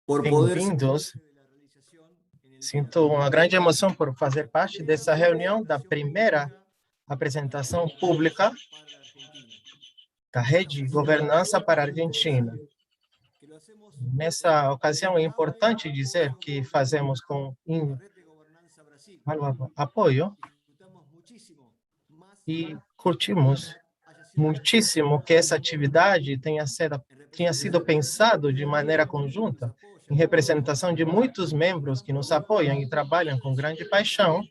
Bem-vindos. Sinto uma grande emoção por fazer parte dessa reunião da primeira apresentação pública da Rede Governança para a Argentina. Nessa ocasião, é importante dizer que fazemos com apoio e curtimos muitíssimo que essa atividade tenha sido pensado de maneira conjunta, em representação de muitos membros que nos apoiam e trabalham com grande paixão.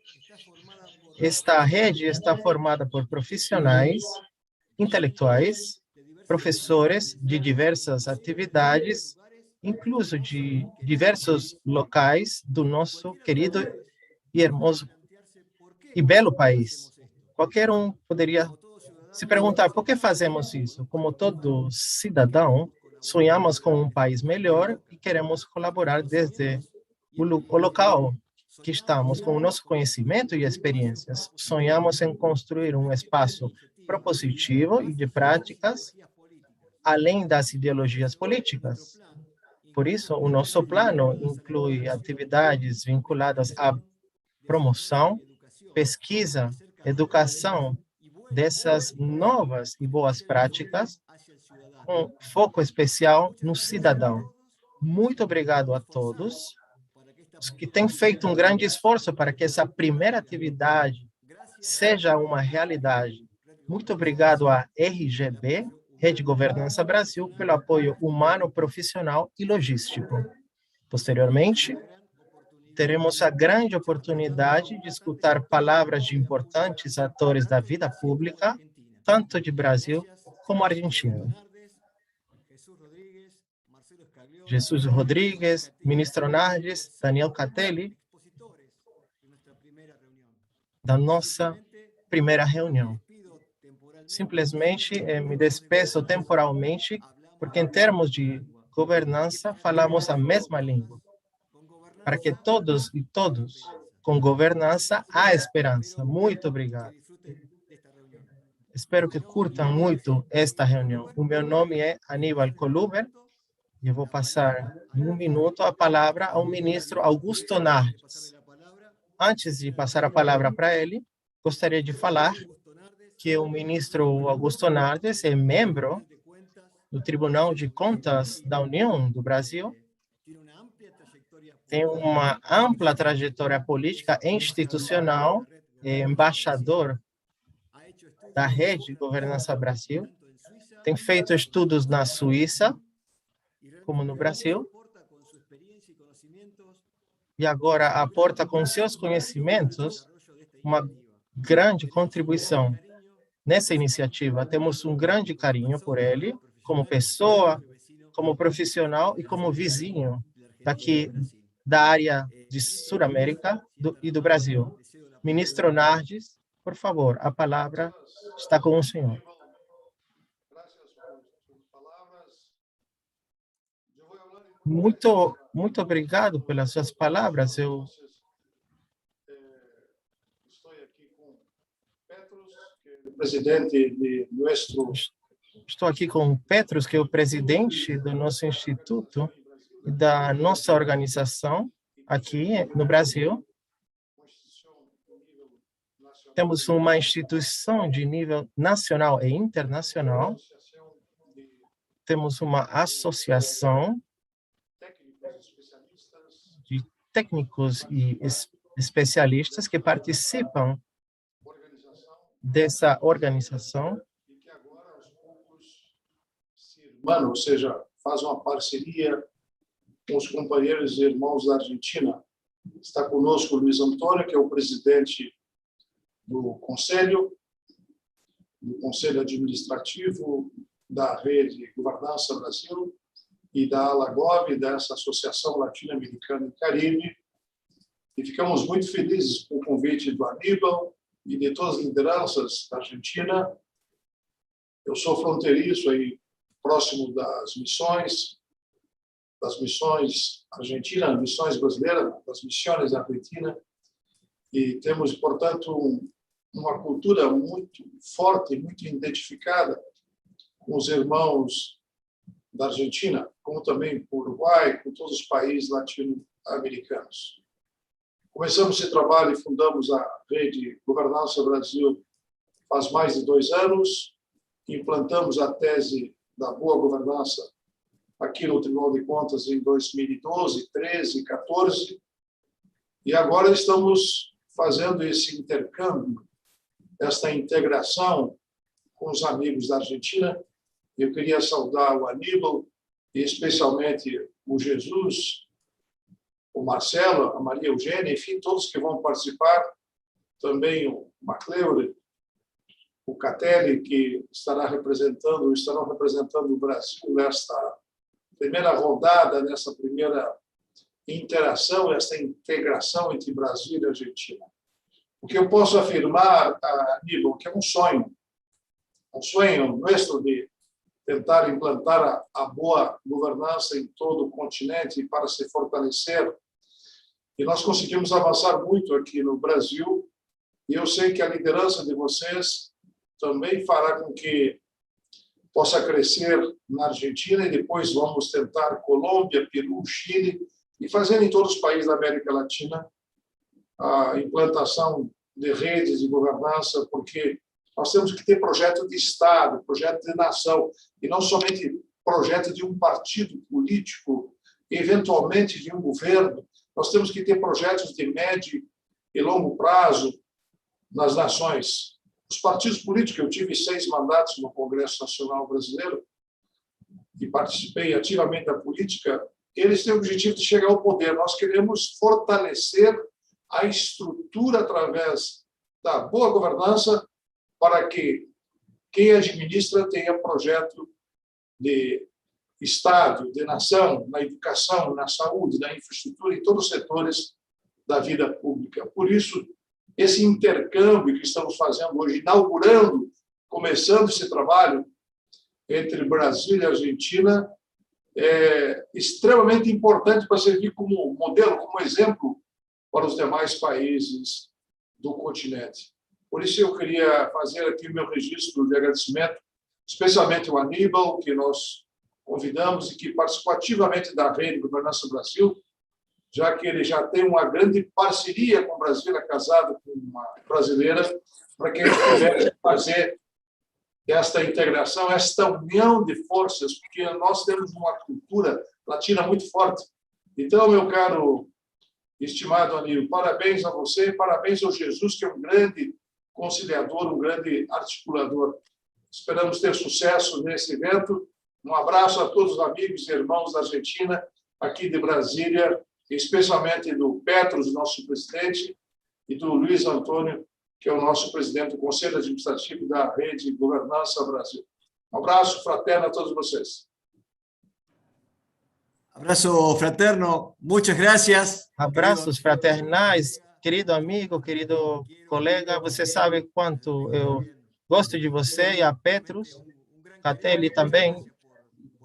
Esta rede está formada por profissionais, intelectuais, professores de diversas atividades, incluso de diversos locais do nosso querido e hermoso e belo país. Qualquer um poderia se perguntar por que fazemos isso. Como todo cidadão, sonhamos com um país melhor e queremos colaborar desde o local que estamos, com o nosso conhecimento e experiências. Sonhamos em construir um espaço propositivo e de práticas, além das ideologias políticas. Por isso, o nosso plano inclui atividades vinculadas à promoção, pesquisa, educação dessas novas e boas práticas, com foco especial no cidadão. Muito obrigado a todos os que têm feito um grande esforço para que essa primeira atividade seja uma realidade. Muito obrigado à RGB, Rede Governança Brasil, pelo apoio humano, profissional e logístico. Posteriormente, teremos a grande oportunidade de escutar palavras de importantes atores da vida pública, tanto de Brasil como Argentina. Jesus Rodrigues, ministro Nardes, Daniel Catelli, da nossa primeira reunião. Simplesmente me despeço temporalmente, porque em termos de governança, falamos a mesma língua. Para que todos e todos, com governança, há esperança. Muito obrigado. Espero que curtam muito esta reunião. O meu nome é Aníbal Coluber e eu vou passar em um minuto a palavra ao ministro Augusto Nardes. Antes de passar a palavra para ele, gostaria de falar que o ministro Augusto Nardes é membro do Tribunal de Contas da União do Brasil, tem uma ampla trajetória política e institucional, é embaixador da Rede Governança Brasil, tem feito estudos na Suíça, como no Brasil, e agora aporta com seus conhecimentos uma grande contribuição nessa iniciativa. Temos um grande carinho por ele, como pessoa, como profissional e como vizinho daqui da área de Sudamérica e do Brasil. Ministro Nardes, por favor, a palavra está com o senhor. Muito obrigado pelas suas palavras. Eu estou aqui com o Petros, que é o presidente do nosso instituto e da nossa organização aqui no Brasil. Temos uma instituição de nível nacional e internacional. Temos uma associação de técnicos e especialistas que participam dessa organização. Ou seja, faz uma parceria com os companheiros e irmãos da Argentina. Está conosco o Luiz Antônio, que é o presidente do Conselho Administrativo da Rede Governança Brasil e da ALAGOV, dessa Associação Latino-Americana e Caribe. E ficamos muito felizes com o convite do Aníbal e de todas as lideranças da Argentina. Eu sou fronteiriço aí, próximo das missões argentinas, missões brasileiras, das missões argentinas, e temos, portanto, uma cultura muito forte, muito identificada com os irmãos da Argentina, como também com o Uruguai, com todos os países latino-americanos. Começamos esse trabalho e fundamos a Rede Governança Brasil faz mais de 2 anos. Implantamos a tese da boa governança aqui no Tribunal de Contas em 2012, 13, 14. E agora estamos fazendo esse intercâmbio, esta integração com os amigos da Argentina. Eu queria saudar o Aníbal, e especialmente o Jesus, o Marcelo, a Maria Eugênia, enfim, todos que vão participar, também o MacLeod, o Catelli, que estarão representando o Brasil nesta primeira rodada, nessa primeira interação, essa integração entre Brasil e Argentina. O que eu posso afirmar, Aníbal, que é um sonho nosso de tentar implantar a boa governança em todo o continente para se fortalecer. E nós conseguimos avançar muito aqui no Brasil, e eu sei que a liderança de vocês também fará com que possa crescer na Argentina, e depois vamos tentar Colômbia, Peru, Chile, e fazer em todos os países da América Latina a implantação de redes de governança, porque nós temos que ter projeto de Estado, projeto de nação, e não somente projeto de um partido político, eventualmente de um governo. Nós temos que ter projetos de médio e longo prazo nas nações. Os partidos políticos, eu tive 6 mandatos no Congresso Nacional Brasileiro e participei ativamente da política, eles têm o objetivo de chegar ao poder. Nós queremos fortalecer a estrutura através da boa governança para que quem administra tenha projeto de Estado, de nação, na educação, na saúde, na infraestrutura, em todos os setores da vida pública. Por isso, esse intercâmbio que estamos fazendo hoje, inaugurando, começando esse trabalho entre Brasil e Argentina, é extremamente importante para servir como modelo, como exemplo para os demais países do continente. Por isso, eu queria fazer aqui o meu registro de agradecimento, especialmente ao Aníbal, que nós convidamos e que participou ativamente da Rede Governança Brasil, já que ele já tem uma grande parceria com o Brasil, é casado com uma brasileira, para que ele pudesse fazer esta integração, esta união de forças, porque nós temos uma cultura latina muito forte. Então, meu caro, estimado amigo, parabéns a você, parabéns ao Jesus, que é um grande conciliador, um grande articulador. Esperamos ter sucesso nesse evento. Um abraço a todos os amigos e irmãos da Argentina, aqui de Brasília, especialmente do Petros, nosso presidente, e do Luiz Antônio, que é o nosso presidente do Conselho Administrativo da Rede Governança Brasil. Um abraço fraterno a todos vocês. Abraço fraterno, muitas gracias. Abraços fraternais, querido amigo, querido colega. Você sabe quanto eu gosto de você e a Petros, Catelli também,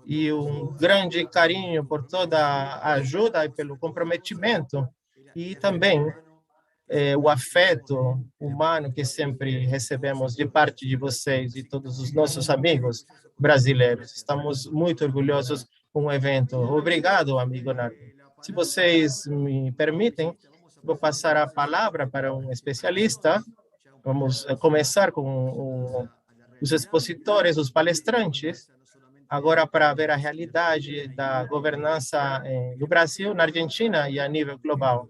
e um grande carinho por toda a ajuda e pelo comprometimento, e também o afeto humano que sempre recebemos de parte de vocês e todos os nossos amigos brasileiros. Estamos muito orgulhosos com o evento. Obrigado, amigo Nardo. Se vocês me permitem, vou passar a palavra para um especialista. Vamos começar com os expositores, os palestrantes, agora para ver a realidade da governança do Brasil, na Argentina e a nível global.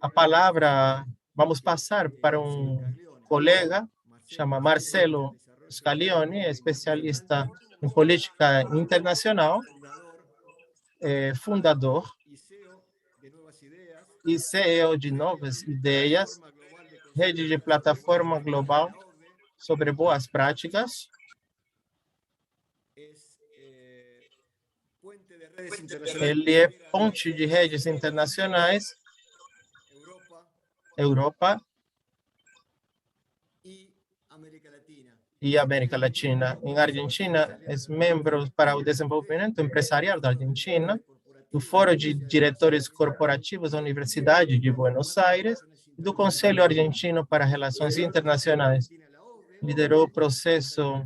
A palavra vamos passar para um colega, chama Marcelo Scaglione, especialista em política internacional, fundador e CEO de Novas Ideias, rede de plataforma global sobre boas práticas. Ele é ponte de redes internacionais, Europa e América Latina. Em Argentina, é membro para o desenvolvimento empresarial da Argentina, do Fórum de Diretores Corporativos da Universidade de Buenos Aires e do Conselho Argentino para Relações Internacionais. Liderou o processo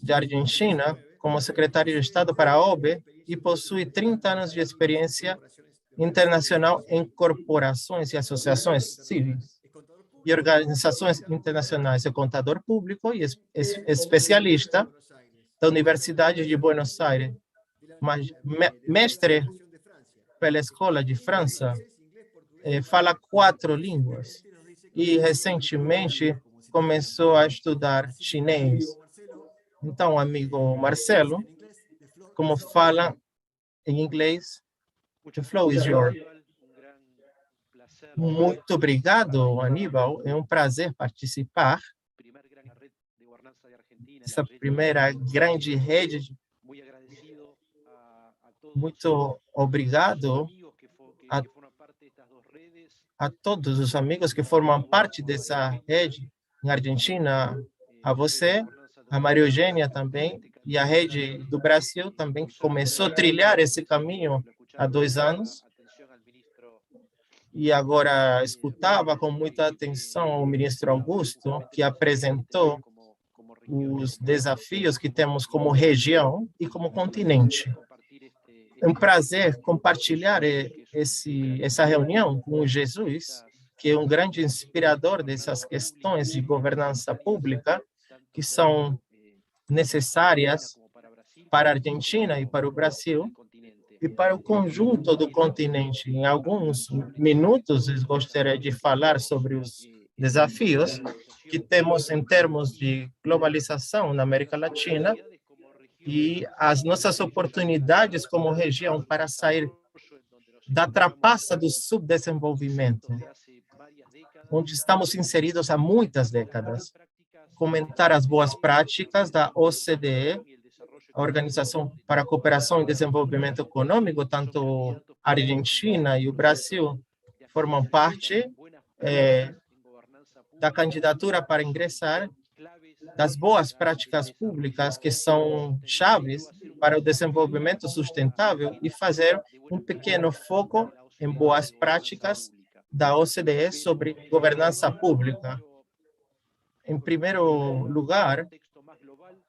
de Argentina como secretário de Estado para a OBE e possui 30 anos de experiência internacional em corporações e associações civis e organizações internacionais. É contador público e especialista da Universidade de Buenos Aires, mestre pela Escola de França, fala 4 línguas e recentemente começou a estudar chinês. Então, amigo Marcelo, como fala em inglês, the flow is yours. Muito obrigado, Aníbal. É um prazer participar dessa primeira grande rede. Muito obrigado a todos os amigos que formam parte dessa rede na Argentina, a você, a Maria Eugênia também, e a rede do Brasil também, que começou a trilhar esse caminho há 2 anos. E agora escutava com muita atenção o ministro Augusto, que apresentou os desafios que temos como região e como continente. É um prazer compartilhar essa reunião com o Jesus, que é um grande inspirador dessas questões de governança pública, que são necessárias para a Argentina e para o Brasil, e para o conjunto do continente. Em alguns minutos, eu gostaria de falar sobre os desafios que temos em termos de globalização na América Latina e as nossas oportunidades como região para sair da trapaça do subdesenvolvimento, onde estamos inseridos há muitas décadas. Comentar as boas práticas da OCDE, a Organização para a Cooperação e Desenvolvimento Econômico, tanto a Argentina e o Brasil formam parte da candidatura para ingressar, das boas práticas públicas que são chaves para o desenvolvimento sustentável e fazer um pequeno foco em boas práticas da OCDE sobre governança pública. Em primeiro lugar,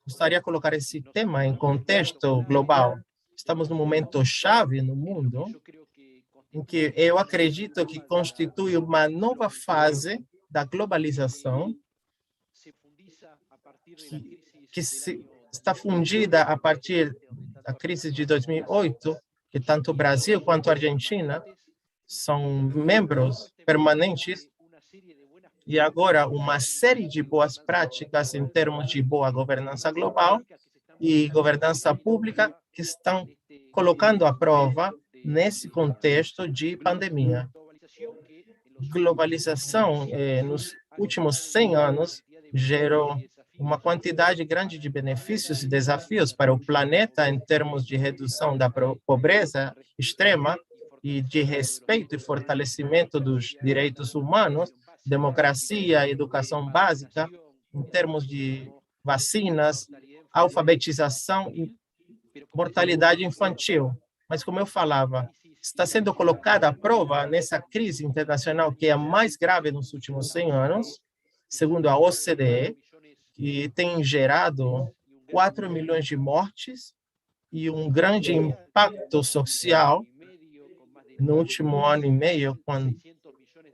gostaria de colocar esse tema em contexto global. Estamos num momento chave no mundo em que eu acredito que constitui uma nova fase da globalização que está fundida a partir da crise de 2008, que tanto o Brasil quanto a Argentina são membros permanentes, e agora uma série de boas práticas em termos de boa governança global e governança pública que estão colocando à prova nesse contexto de pandemia. Globalização, nos últimos 100 anos, gerou uma quantidade grande de benefícios e desafios para o planeta em termos de redução da pobreza extrema e de respeito e fortalecimento dos direitos humanos, democracia, educação básica, em termos de vacinas, alfabetização e mortalidade infantil. Mas, como eu falava, está sendo colocada à prova nessa crise internacional que é a mais grave nos últimos 100 anos, segundo a OCDE, que tem gerado 4 milhões de mortes e um grande impacto social no último ano e meio,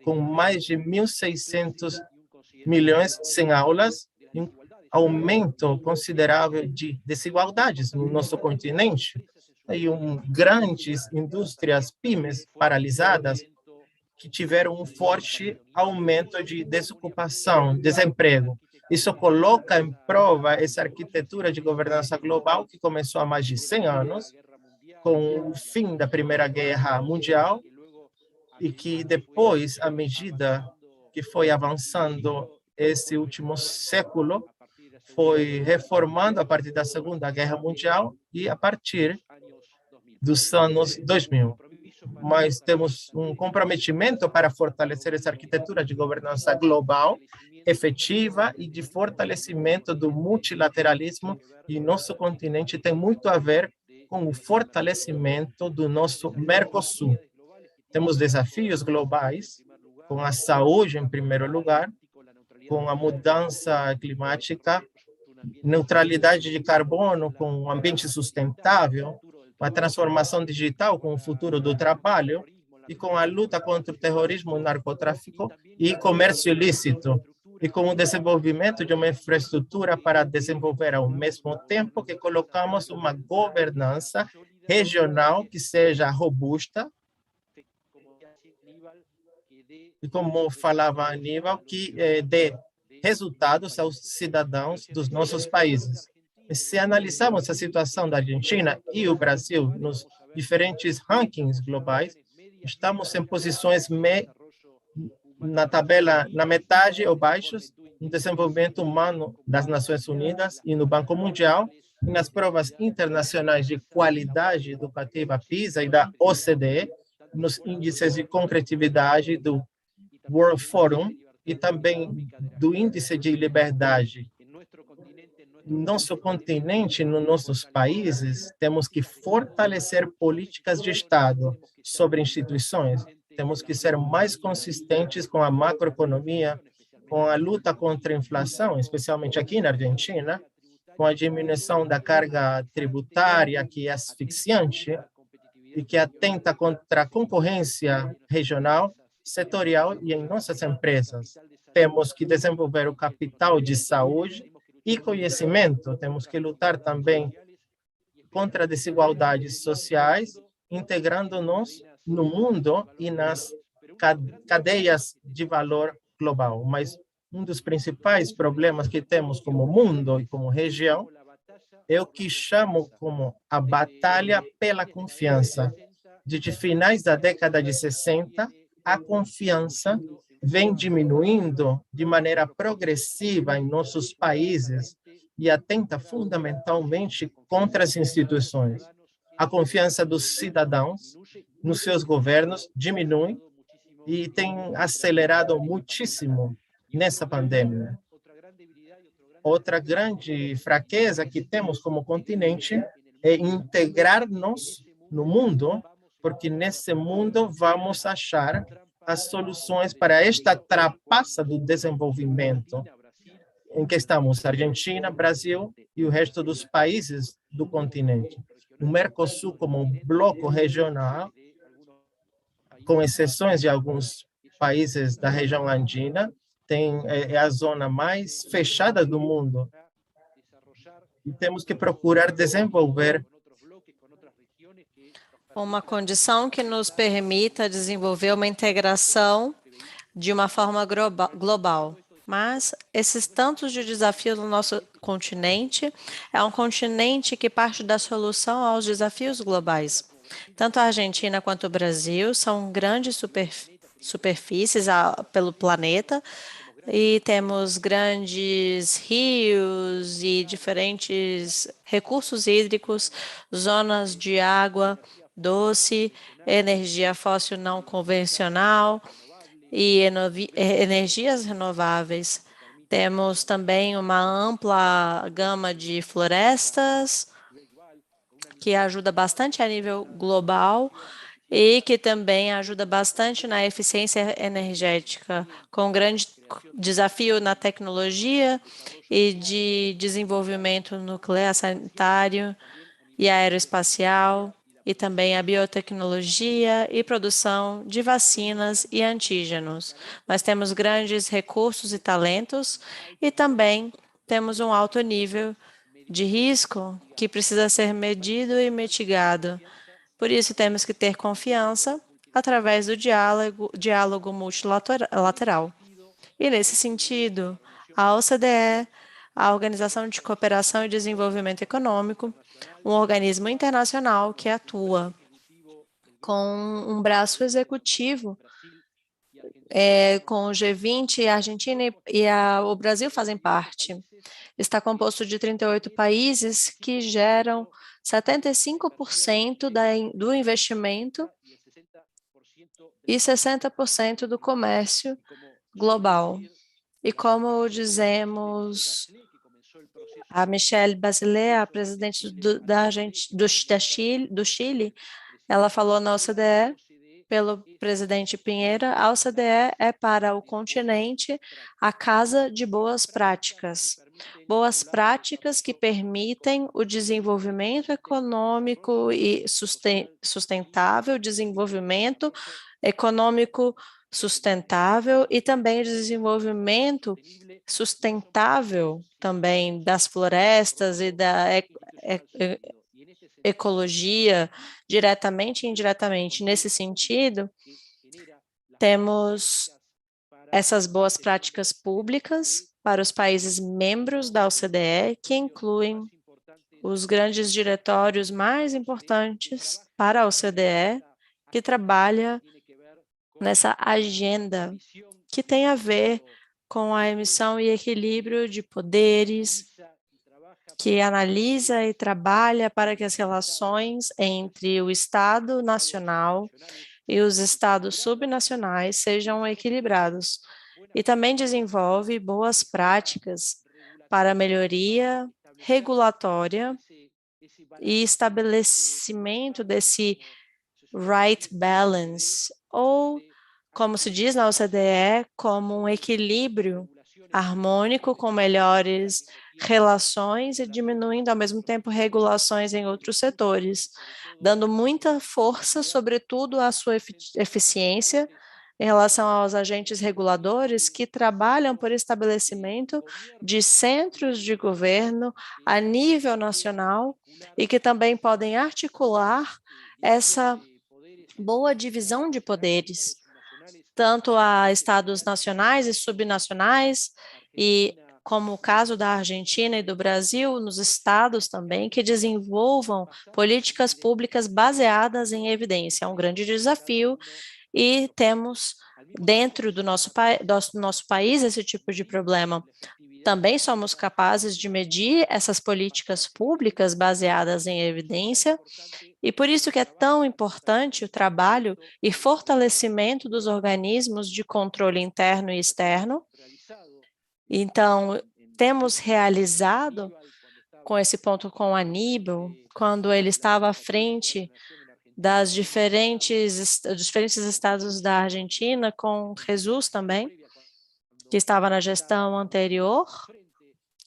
com mais de 1.600 milhões sem aulas, e um aumento considerável de desigualdades no nosso continente, e grandes indústrias PYMEs paralisadas, que tiveram um forte aumento de desocupação, desemprego. Isso coloca em prova essa arquitetura de governança global que começou há mais de 100 anos, com o fim da Primeira Guerra Mundial, e que depois, à medida que foi avançando esse último século, foi reformando a partir da Segunda Guerra Mundial e a partir dos anos 2000. Mas temos um comprometimento para fortalecer essa arquitetura de governança global efetiva e de fortalecimento do multilateralismo, e nosso continente tem muito a ver com o fortalecimento do nosso Mercosul. Temos desafios globais, com a saúde em primeiro lugar, com a mudança climática neutralidade de carbono com um ambiente sustentável, com a transformação digital, com o futuro do trabalho e com a luta contra o terrorismo, o narcotráfico e comércio ilícito, e com o desenvolvimento de uma infraestrutura para desenvolver ao mesmo tempo que colocamos uma governança regional que seja robusta e, como falava Aníbal, que dê resultados aos cidadãos dos nossos países. Se analisarmos a situação da Argentina e o Brasil nos diferentes rankings globais, estamos em posições na tabela, na metade ou baixos, no desenvolvimento humano das Nações Unidas e no Banco Mundial, e nas provas internacionais de qualidade educativa PISA e da OCDE, nos índices de concretividade do World Forum e também do Índice de Liberdade. No nosso continente, nos nossos países, temos que fortalecer políticas de Estado sobre instituições. Temos que ser mais consistentes com a macroeconomia, com a luta contra a inflação, especialmente aqui na Argentina, com a diminuição da carga tributária, que é asfixiante e que atenta contra a concorrência regional, setorial e em nossas empresas. Temos que desenvolver o capital de saúde e conhecimento. Temos que lutar também contra desigualdades sociais, integrando-nos no mundo e nas cadeias de valor global. Mas um dos principais problemas que temos como mundo e como região é o que chamo como a batalha pela confiança. Desde finais da década de 60, a confiança vem diminuindo de maneira progressiva em nossos países e atenta fundamentalmente contra as instituições. A confiança dos cidadãos nos seus governos diminui e tem acelerado muitíssimo nessa pandemia. Outra grande fraqueza que temos como continente é integrar-nos no mundo, porque nesse mundo vamos achar as soluções para esta trapaça do desenvolvimento em que estamos, Argentina, Brasil e o resto dos países do continente. O Mercosul, como um bloco regional, com exceções de alguns países da região andina, é a zona mais fechada do mundo. E temos que procurar desenvolver uma condição que nos permita desenvolver uma integração de uma forma global. Mas esses tantos de desafios no nosso continente é um continente que parte da solução aos desafios globais. Tanto a Argentina quanto o Brasil são grandes superfícies pelo planeta e temos grandes rios e diferentes recursos hídricos, zonas de água doce, energia fóssil não convencional e energias renováveis. Temos também uma ampla gama de florestas, que ajuda bastante a nível global e que também ajuda bastante na eficiência energética, com um grande desafio na tecnologia e de desenvolvimento nuclear, sanitário e aeroespacial, e também a biotecnologia e produção de vacinas e antígenos. Nós temos grandes recursos e talentos e também temos um alto nível de risco que precisa ser medido e mitigado. Por isso, temos que ter confiança através do diálogo multilateral. E, nesse sentido, a OCDE, a Organização de Cooperação e Desenvolvimento Econômico, um organismo internacional que atua com um braço executivo, com o G20, a Argentina e o Brasil fazem parte. Está composto de 38 países que geram 75% do investimento e 60% do comércio global. E como dizemos, a Michelle Bachelet, a presidente do Chile, ela falou na OCDE pelo presidente Pinheira, a OCDE é para o continente a casa de boas práticas. Boas práticas que permitem o desenvolvimento econômico e sustentável, desenvolvimento econômico sustentável e também o desenvolvimento sustentável também das florestas e da ecologia, diretamente e indiretamente. Nesse sentido, temos essas boas práticas públicas para os países membros da OCDE, que incluem os grandes diretórios mais importantes para a OCDE, que trabalha nessa agenda que tem a ver com a emissão e equilíbrio de poderes, que analisa e trabalha para que as relações entre o Estado nacional e os estados subnacionais sejam equilibrados. E também desenvolve boas práticas para melhoria regulatória e estabelecimento desse right balance, ou, como se diz na OCDE, como um equilíbrio harmônico com melhores relações e diminuindo ao mesmo tempo regulações em outros setores, dando muita força, sobretudo, à sua eficiência em relação aos agentes reguladores que trabalham por estabelecimento de centros de governo a nível nacional e que também podem articular essa boa divisão de poderes, tanto a estados nacionais e subnacionais, e como o caso da Argentina e do Brasil, nos estados também, que desenvolvam políticas públicas baseadas em evidência. É um grande desafio e temos dentro do nosso país esse tipo de problema. Também somos capazes de medir essas políticas públicas baseadas em evidência, e por isso que é tão importante o trabalho e fortalecimento dos organismos de controle interno e externo. Então, temos realizado com esse ponto com Aníbal, quando ele estava à frente dos diferentes estados da Argentina, com Jesus também, que estava na gestão anterior,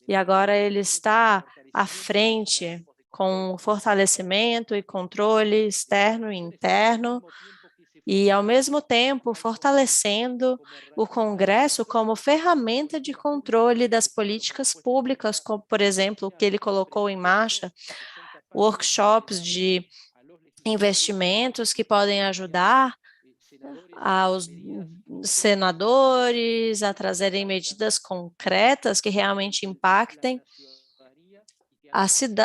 e agora ele está à frente com fortalecimento e controle externo e interno, e, ao mesmo tempo, fortalecendo o Congresso como ferramenta de controle das políticas públicas, como, por exemplo, o que ele colocou em marcha, workshops de investimentos que podem ajudar aos senadores a trazerem medidas concretas que realmente impactem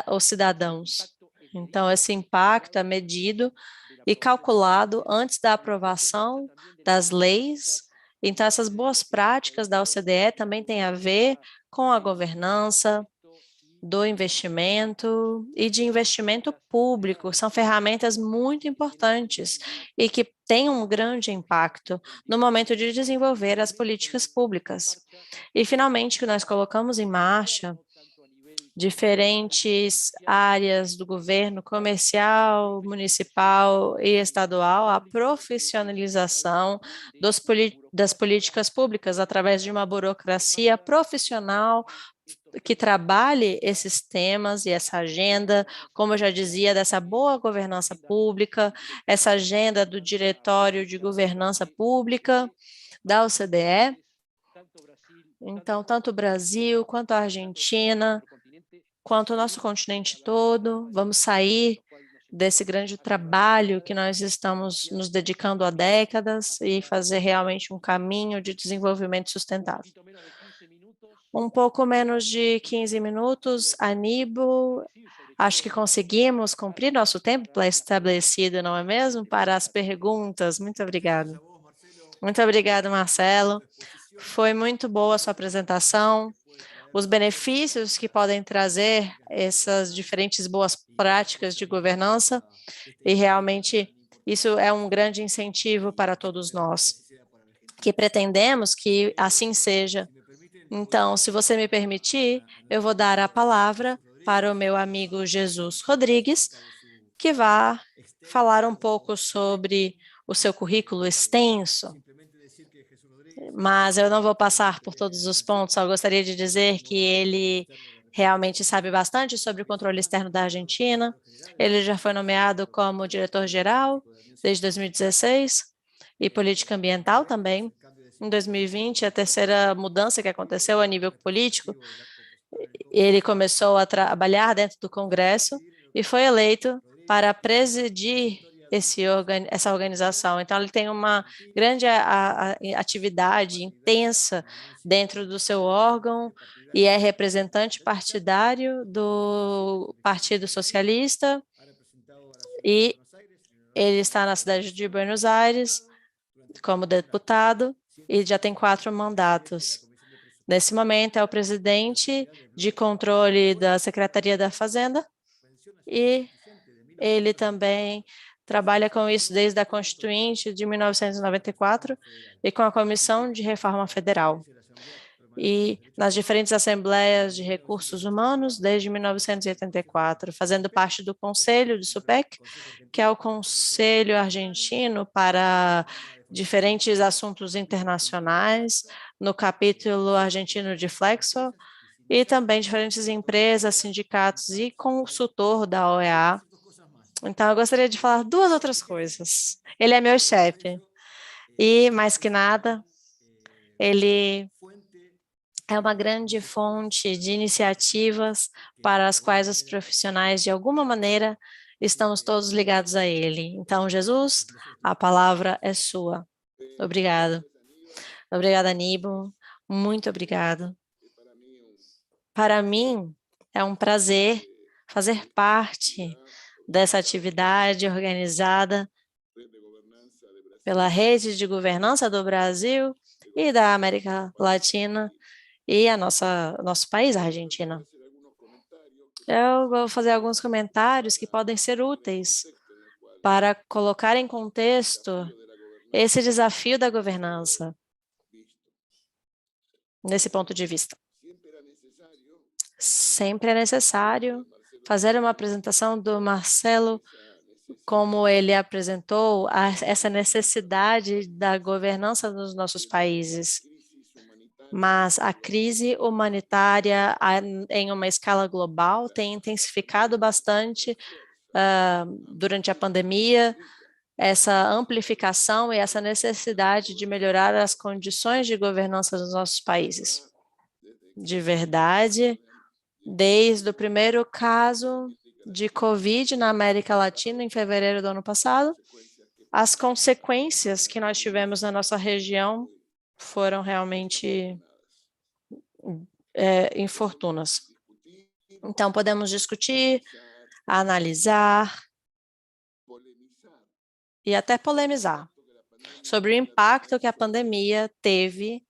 os cidadãos. Então, esse impacto é medido e calculado antes da aprovação das leis. Então, essas boas práticas da OCDE também têm a ver com a governança do investimento e de investimento público. São ferramentas muito importantes e que têm um grande impacto no momento de desenvolver as políticas públicas. E, finalmente, que nós colocamos em marcha diferentes áreas do governo comercial, municipal e estadual, a profissionalização das políticas públicas através de uma burocracia profissional que trabalhe esses temas e essa agenda, como eu já dizia, dessa boa governança pública, essa agenda do Diretório de Governança Pública da OCDE. Então, tanto o Brasil, quanto a Argentina, quanto o nosso continente todo, vamos sair desse grande trabalho que nós estamos nos dedicando há décadas e fazer realmente um caminho de desenvolvimento sustentável. Um pouco menos de 15 minutos, Aníbal, acho que conseguimos cumprir nosso tempo estabelecido, não é mesmo? Para as perguntas. Muito obrigada. Muito obrigada, Marcelo. Foi muito boa a sua apresentação. Os benefícios que podem trazer essas diferentes boas práticas de governança, e realmente isso é um grande incentivo para todos nós, que pretendemos que assim seja. Então, se você me permitir, eu vou dar a palavra para o meu amigo Jesus Rodrigues, que vai falar um pouco sobre o seu currículo extenso, mas eu não vou passar por todos os pontos, só gostaria de dizer que ele realmente sabe bastante sobre o controle externo da Argentina. Ele já foi nomeado como diretor-geral desde 2016 e política ambiental também. Em 2020, a terceira mudança que aconteceu a nível político, ele começou a trabalhar dentro do Congresso e foi eleito para presidir essa organização. Então, ele tem uma grande atividade intensa dentro do seu órgão e é representante partidário do Partido Socialista e ele está na cidade de Buenos Aires como deputado e já tem 4 mandatos. Nesse momento, é o presidente de controle da Secretaria da Fazenda e ele também trabalha com isso desde a Constituinte de 1994 e com a Comissão de Reforma Federal. E nas diferentes assembleias de recursos humanos desde 1984, fazendo parte do Conselho do SUPEC, que é o Conselho Argentino para diferentes assuntos internacionais, no capítulo argentino de Flexo, e também diferentes empresas, sindicatos e consultor da OEA. Então, eu gostaria de falar 2 outras coisas. Ele é meu chefe e, mais que nada, ele é uma grande fonte de iniciativas para as quais os profissionais, de alguma maneira, estamos todos ligados a ele. Então, Jesus, a palavra é sua. Obrigado. Obrigada, Aníbal. Muito obrigado. Para mim, é um prazer fazer parte dessa atividade organizada pela Rede de Governança do Brasil e da América Latina e nosso país, a Argentina. Eu vou fazer alguns comentários que podem ser úteis para colocar em contexto esse desafio da governança, nesse ponto de vista. Sempre é necessário fazer uma apresentação do Marcelo, como ele apresentou essa necessidade da governança nos nossos países. Mas a crise humanitária em uma escala global tem intensificado bastante durante a pandemia, essa amplificação e essa necessidade de melhorar as condições de governança dos nossos países. De verdade, desde o primeiro caso de Covid na América Latina, em fevereiro do ano passado, as consequências que nós tivemos na nossa região foram realmente infortunas. Então, podemos discutir, analisar e até polemizar sobre o impacto que a pandemia teve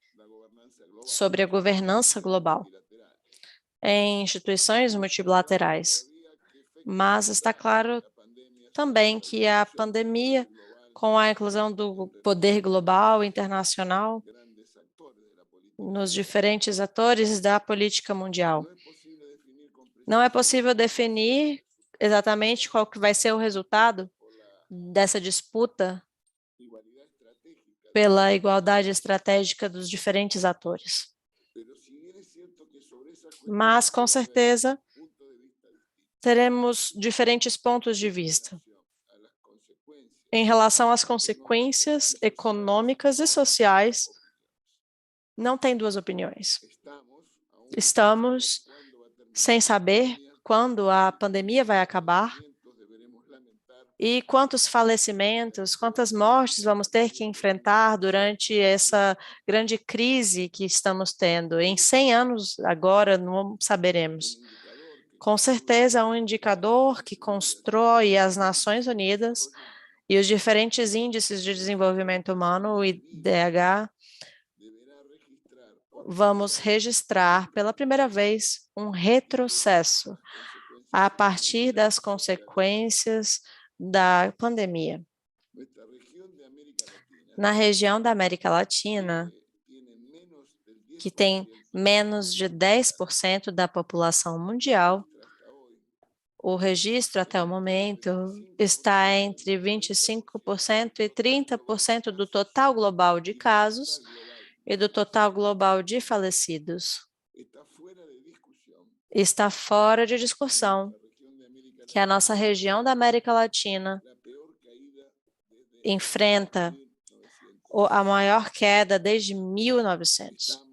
sobre a governança global em instituições multilaterais. Mas está claro também que a pandemia, com a inclusão do poder global e internacional nos diferentes atores da política mundial, não é possível definir exatamente qual que vai ser o resultado dessa disputa pela igualdade estratégica dos diferentes atores. Mas, com certeza, teremos diferentes pontos de vista em relação às consequências econômicas e sociais. Não tem 2 opiniões. Estamos sem saber quando a pandemia vai acabar e quantos falecimentos, quantas mortes vamos ter que enfrentar durante essa grande crise que estamos tendo. Em 100 anos, agora, não saberemos. Com certeza, um indicador que constrói as Nações Unidas e os diferentes índices de desenvolvimento humano, o IDH, vamos registrar pela primeira vez um retrocesso a partir das consequências da pandemia. Na região da América Latina, que tem menos de 10% da população mundial, o registro até o momento está entre 25% e 30% do total global de casos e do total global de falecidos. Está fora de discussão que a nossa região da América Latina enfrenta a maior queda desde 1900.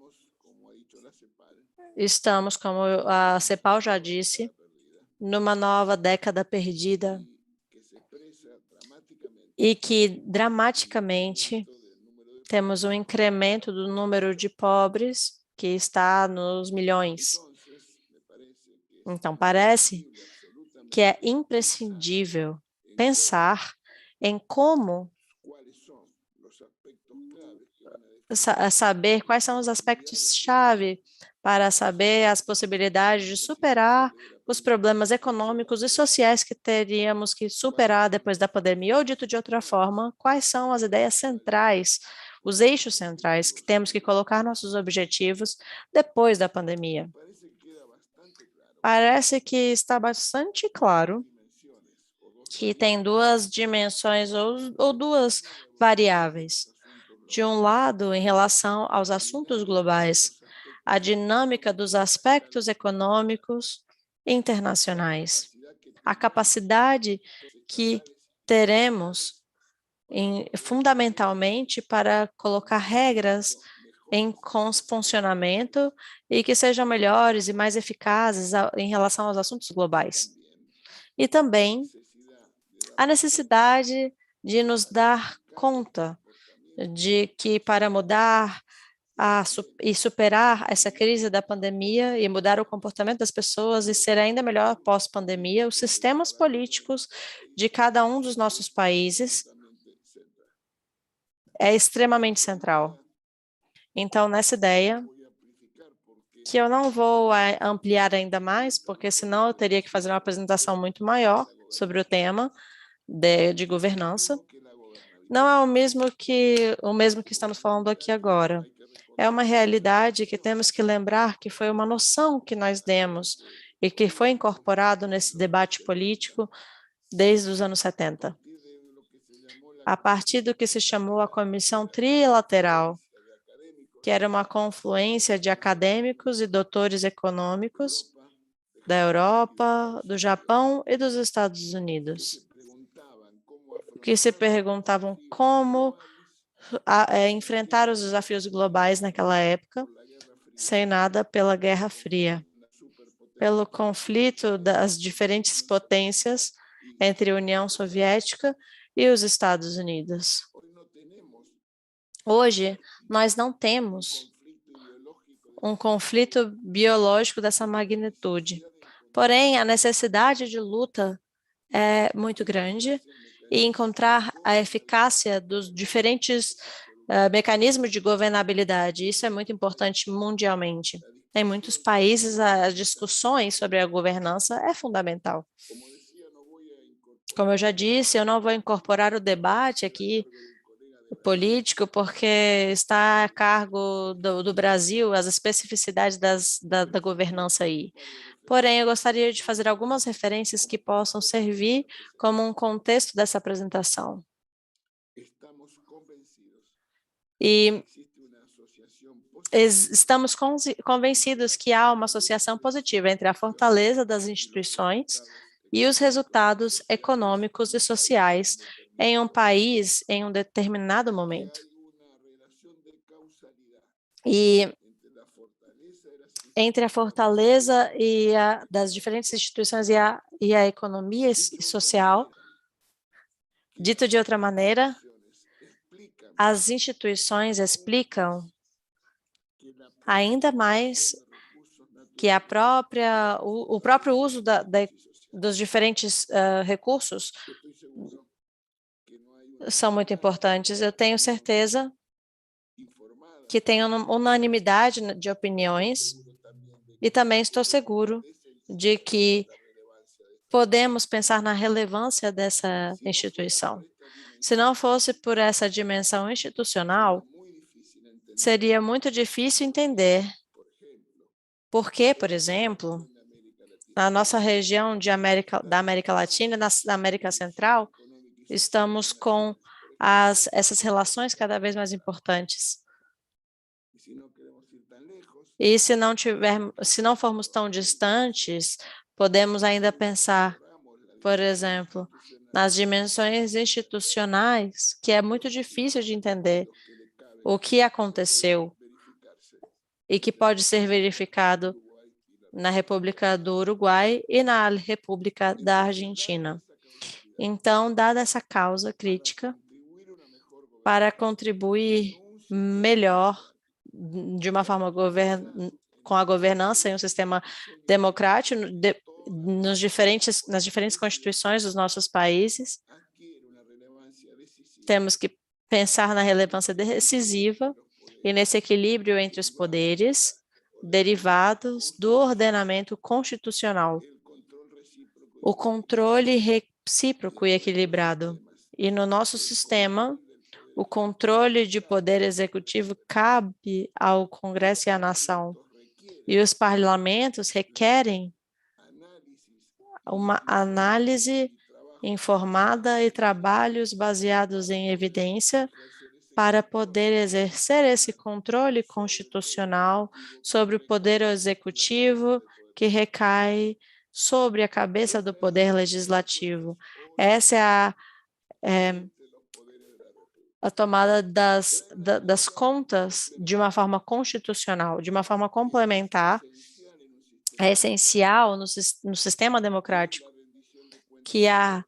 Estamos, como a CEPAL já disse, numa nova década perdida e que dramaticamente temos um incremento do número de pobres que está nos milhões. Então, parece que é imprescindível pensar em como saber quais são os aspectos-chave para saber as possibilidades de superar os problemas econômicos e sociais que teríamos que superar depois da pandemia, ou dito de outra forma, quais são as ideias centrais, os eixos centrais que temos que colocar nossos objetivos depois da pandemia. Parece que está bastante claro que tem duas dimensões ou duas variáveis. De um lado, em relação aos assuntos globais, a dinâmica dos aspectos econômicos internacionais, a capacidade que teremos fundamentalmente para colocar regras em funcionamento e que sejam melhores e mais eficazes em relação aos assuntos globais. E também a necessidade de nos dar conta de que para mudar e superar essa crise da pandemia e mudar o comportamento das pessoas e ser ainda melhor pós-pandemia, os sistemas políticos de cada um dos nossos países é extremamente central. Então, nessa ideia, que eu não vou ampliar ainda mais, porque senão eu teria que fazer uma apresentação muito maior sobre o tema de governança, não é o mesmo que estamos falando aqui agora. É uma realidade que temos que lembrar que foi uma noção que nós demos e que foi incorporado nesse debate político desde os anos 70. A partir do que se chamou a Comissão Trilateral, que era uma confluência de acadêmicos e doutores econômicos da Europa, do Japão e dos Estados Unidos, que se perguntavam como enfrentar os desafios globais naquela época, sem nada pela Guerra Fria, pelo conflito das diferentes potências entre a União Soviética e os Estados Unidos. Hoje, nós não temos um conflito biológico dessa magnitude. Porém, a necessidade de luta é muito grande e encontrar a eficácia dos diferentes mecanismos de governabilidade. Isso é muito importante mundialmente. Em muitos países, as discussões sobre a governança é fundamental. Como eu já disse, eu não vou incorporar o debate aqui político, porque está a cargo do Brasil as especificidades da governança aí. Porém, eu gostaria de fazer algumas referências que possam servir como um contexto dessa apresentação. E estamos convencidos que há uma associação positiva entre a fortaleza das instituições e os resultados econômicos e sociais em um país em um determinado momento. E entre a fortaleza das diferentes instituições e a economia social, dito de outra maneira, as instituições explicam ainda mais que o próprio uso dos diferentes recursos são muito importantes. Eu tenho certeza que tem unanimidade de opiniões e também estou seguro de que podemos pensar na relevância dessa instituição. Se não fosse por essa dimensão institucional, seria muito difícil entender por que, por exemplo, na nossa região da América Latina e da América Central, estamos com essas relações cada vez mais importantes. E se não formos tão distantes, podemos ainda pensar, por exemplo, nas dimensões institucionais, que é muito difícil de entender o que aconteceu e que pode ser verificado na República do Uruguai e na República da Argentina. Então, dada essa causa crítica, para contribuir melhor de uma forma com a governança em um sistema democrático nas diferentes constituições dos nossos países, temos que pensar na relevância decisiva e nesse equilíbrio entre os poderes derivados do ordenamento constitucional, o controle recíproco e equilibrado. E no nosso sistema, o controle de poder executivo cabe ao Congresso e à nação, e os parlamentos requerem uma análise informada e trabalhos baseados em evidência para poder exercer esse controle constitucional sobre o poder executivo que recai sobre a cabeça do poder legislativo. Essa é a tomada das contas de uma forma constitucional, de uma forma complementar, é essencial no sistema democrático que a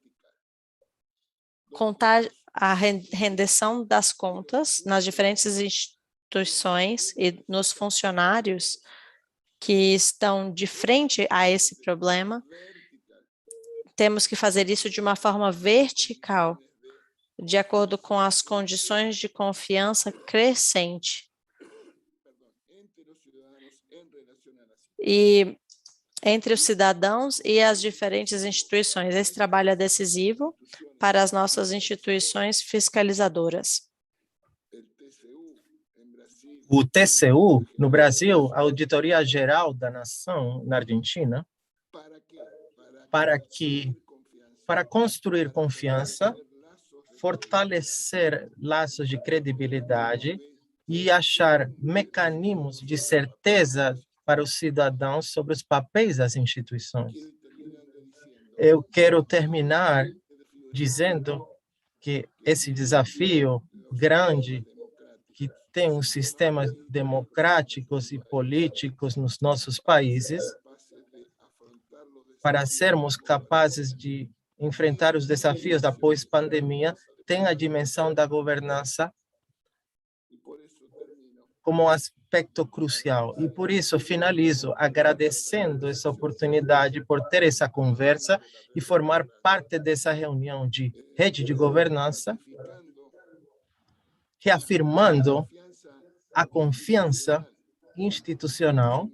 rendição das contas nas diferentes instituições e nos funcionários que estão de frente a esse problema, temos que fazer isso de uma forma vertical, de acordo com as condições de confiança crescente. E entre os cidadãos e as diferentes instituições. Esse trabalho é decisivo para as nossas instituições fiscalizadoras. O TCU, no Brasil, a Auditoria Geral da Nação, na Argentina, para construir confiança, fortalecer laços de credibilidade e achar mecanismos de certeza para os cidadãos sobre os papéis das instituições. Eu quero terminar dizendo que esse desafio grande que tem os sistemas democráticos e políticos nos nossos países, para sermos capazes de enfrentar os desafios da pós-pandemia, tem a dimensão da governança como um aspecto crucial. E por isso finalizo agradecendo essa oportunidade por ter essa conversa e formar parte dessa reunião de rede de governança, reafirmando a confiança institucional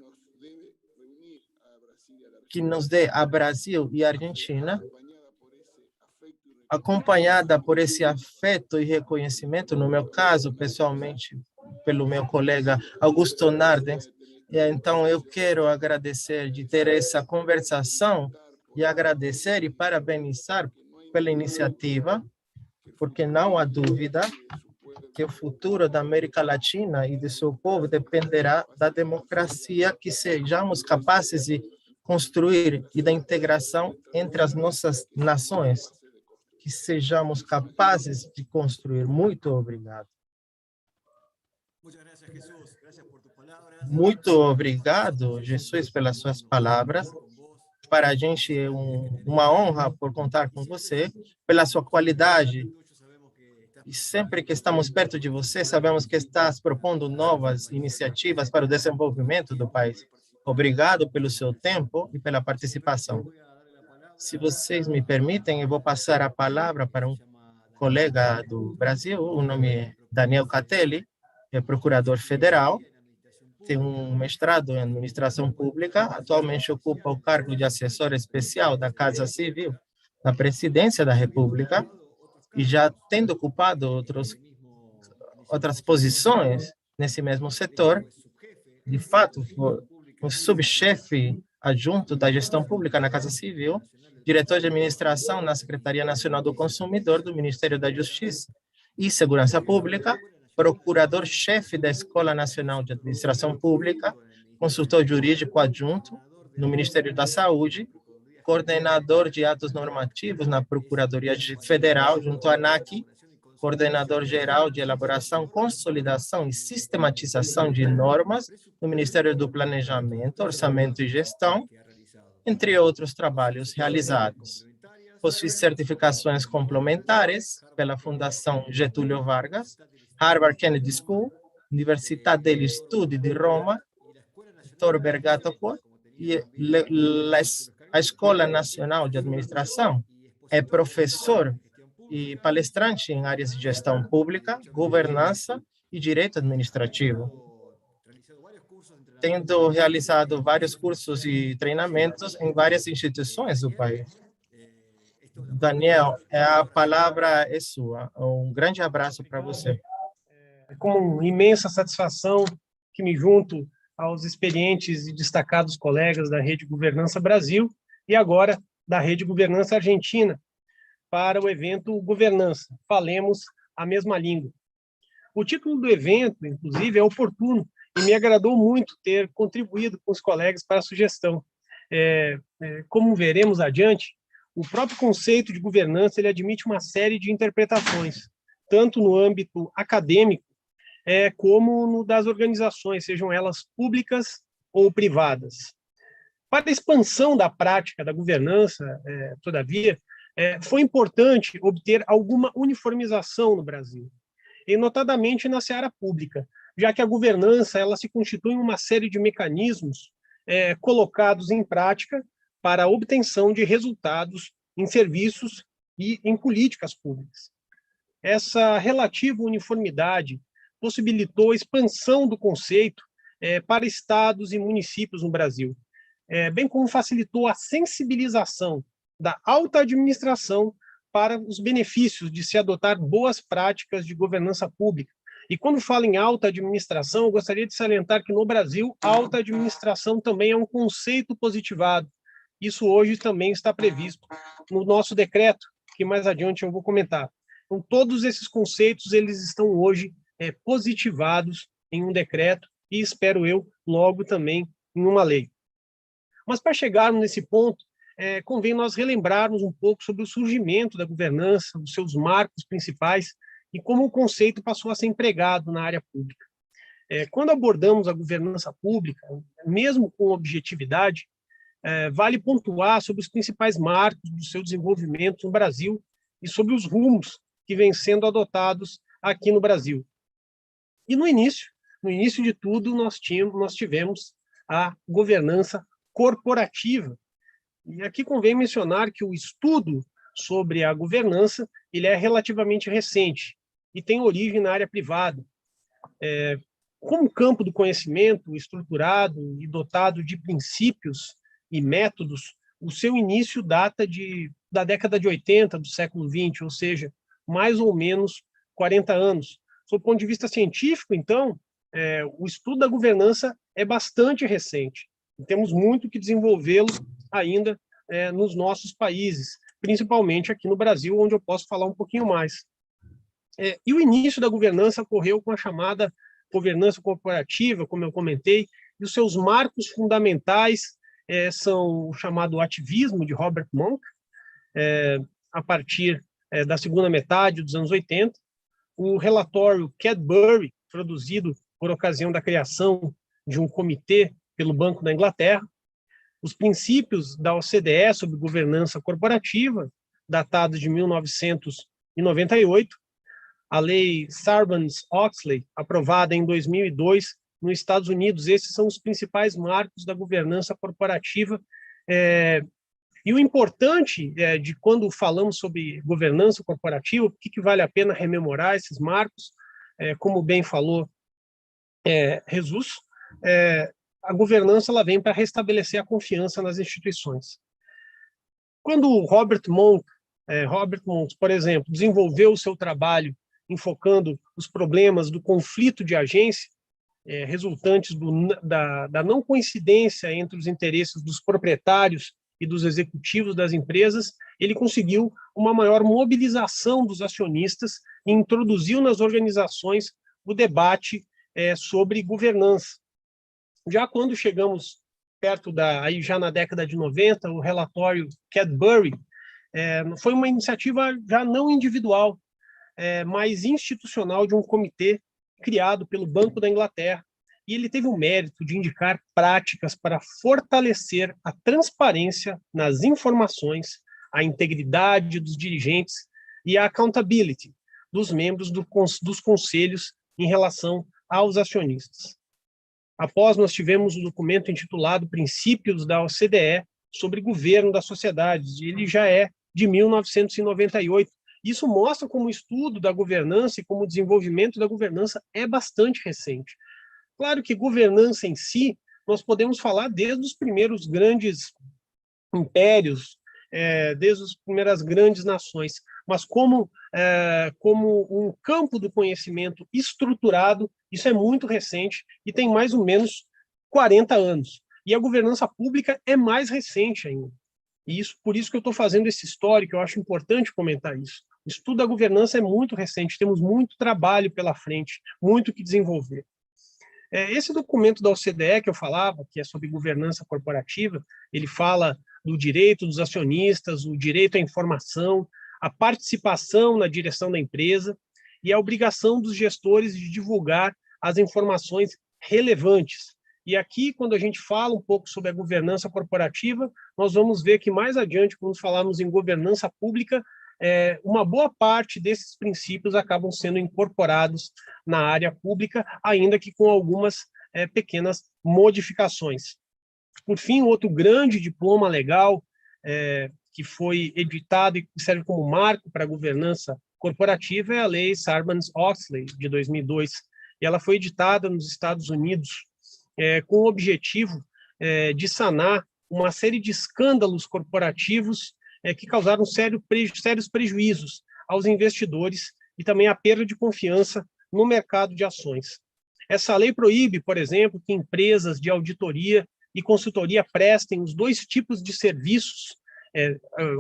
que nos dê a Brasil e a Argentina, acompanhada por esse afeto e reconhecimento, no meu caso, pessoalmente, pelo meu colega Augusto Nardes. Então, eu quero agradecer de ter essa conversação e agradecer e parabenizar pela iniciativa, porque não há dúvida que o futuro da América Latina e do seu povo dependerá da democracia que sejamos capazes de construir e da integração entre as nossas nações, que sejamos capazes de construir. Muito obrigado. Muito obrigado, Jesus, pelas suas palavras. Para a gente é uma honra por contar com você, pela sua qualidade. E sempre que estamos perto de você, sabemos que estás propondo novas iniciativas para o desenvolvimento do país. Obrigado pelo seu tempo e pela participação. Se vocês me permitem, eu vou passar a palavra para um colega do Brasil, o nome é Daniel Catelli, é procurador federal, tem um mestrado em administração pública, atualmente ocupa o cargo de assessor especial da Casa Civil na Presidência da República e já tendo ocupado outras posições nesse mesmo setor, de fato, foi um subchefe adjunto da Gestão Pública na Casa Civil, diretor de administração na Secretaria Nacional do Consumidor do Ministério da Justiça e Segurança Pública, procurador-chefe da Escola Nacional de Administração Pública, consultor jurídico adjunto no Ministério da Saúde, coordenador de atos normativos na Procuradoria Federal, junto à ANAC, coordenador-geral de elaboração, consolidação e sistematização de normas no Ministério do Planejamento, Orçamento e Gestão, entre outros trabalhos realizados. Possui certificações complementares pela Fundação Getúlio Vargas, Harvard Kennedy School, Università degli Studi di Roma, Tor Vergata e a Escola Nacional de Administração. É professor e palestrante em áreas de gestão pública, governança e direito administrativo, tendo realizado vários cursos e treinamentos em várias instituições do país. Daniel, a palavra é sua. Um grande abraço para você. É com imensa satisfação que me junto aos experientes e destacados colegas da Rede Governança Brasil e agora da Rede Governança Argentina, para o evento Governança, Falemos a Mesma Língua. O título do evento, inclusive, é oportuno e me agradou muito ter contribuído com os colegas para a sugestão. Como veremos adiante, o próprio conceito de governança ele admite uma série de interpretações, tanto no âmbito acadêmico, como no das organizações, sejam elas públicas ou privadas. Para a expansão da prática da governança, todavia, foi importante obter alguma uniformização no Brasil, e notadamente na seara pública, já que a governança ela se constitui em uma série de mecanismos colocados em prática para a obtenção de resultados em serviços e em políticas públicas. Essa relativa uniformidade possibilitou a expansão do conceito para estados e municípios no Brasil, bem como facilitou a sensibilização da alta administração para os benefícios de se adotar boas práticas de governança pública. E quando falo em alta administração, eu gostaria de salientar que no Brasil, alta administração também é um conceito positivado. Isso hoje também está previsto no nosso decreto, que mais adiante eu vou comentar. Então, todos esses conceitos, eles estão hoje positivados em um decreto e, espero eu, logo também em uma lei. Mas para chegarmos nesse ponto, convém nós relembrarmos um pouco sobre o surgimento da governança, os seus marcos principais e como o conceito passou a ser empregado na área pública. Quando abordamos a governança pública, mesmo com objetividade, vale pontuar sobre os principais marcos do seu desenvolvimento no Brasil e sobre os rumos que vêm sendo adotados aqui no Brasil. E no início de tudo, nós tivemos a governança corporativa. E aqui convém mencionar que o estudo sobre a governança ele é relativamente recente e tem origem na área privada. Como campo do conhecimento estruturado e dotado de princípios e métodos, o seu início data da década de 80 do século XX, ou seja, mais ou menos 40 anos. Do ponto de vista científico, então, o estudo da governança é bastante recente. Temos muito que desenvolvê-lo ainda nos nossos países, principalmente aqui no Brasil, onde eu posso falar um pouquinho mais. E o início da governança ocorreu com a chamada governança corporativa, como eu comentei, e os seus marcos fundamentais são o chamado ativismo de Robert Monk, a partir da segunda metade dos anos 80, o relatório Cadbury, produzido por ocasião da criação de um comitê pelo Banco da Inglaterra, os princípios da OCDE sobre governança corporativa, datados de 1998, a lei Sarbanes-Oxley, aprovada em 2002 nos Estados Unidos. Esses são os principais marcos da governança corporativa. E o importante de quando falamos sobre governança corporativa, por que vale a pena rememorar esses marcos, como bem falou Jesus, a governança ela vem para restabelecer a confiança nas instituições. Quando Robert Monk, por exemplo, desenvolveu o seu trabalho enfocando os problemas do conflito de agência, resultantes da não coincidência entre os interesses dos proprietários e dos executivos das empresas, ele conseguiu uma maior mobilização dos acionistas e introduziu nas organizações o debate sobre governança. Já quando chegamos perto aí já na década de 90, o relatório Cadbury foi uma iniciativa já não individual, mas institucional de um comitê criado pelo Banco da Inglaterra, e ele teve o mérito de indicar práticas para fortalecer a transparência nas informações, a integridade dos dirigentes e a accountability dos membros dos conselhos em relação aos acionistas. Após, nós tivemos um documento intitulado Princípios da OCDE sobre governo das sociedades, e ele já é de 1998. Isso mostra como o estudo da governança e como o desenvolvimento da governança é bastante recente. Claro que governança em si, nós podemos falar desde os primeiros grandes impérios, desde as primeiras grandes nações, mas como um campo do conhecimento estruturado, isso é muito recente e tem mais ou menos 40 anos. E a governança pública é mais recente ainda. E por isso que eu estou fazendo esse histórico, eu acho importante comentar isso. O estudo da governança é muito recente, temos muito trabalho pela frente, muito que desenvolver. Esse documento da OCDE que eu falava, que é sobre governança corporativa, ele fala do direito dos acionistas, o direito à informação, a participação na direção da empresa e a obrigação dos gestores de divulgar as informações relevantes. E aqui, quando a gente fala um pouco sobre a governança corporativa, nós vamos ver que mais adiante, quando falarmos em governança pública, uma boa parte desses princípios acabam sendo incorporados na área pública, ainda que com algumas pequenas modificações. Por fim, outro grande diploma legal que foi editado e serve como marco para a governança corporativa é a Lei Sarbanes-Oxley, de 2002. E ela foi editada nos Estados Unidos com o objetivo de sanar uma série de escândalos corporativos que causaram sérios prejuízos aos investidores e também a perda de confiança no mercado de ações. Essa lei proíbe, por exemplo, que empresas de auditoria e consultoria prestem os dois tipos de serviços,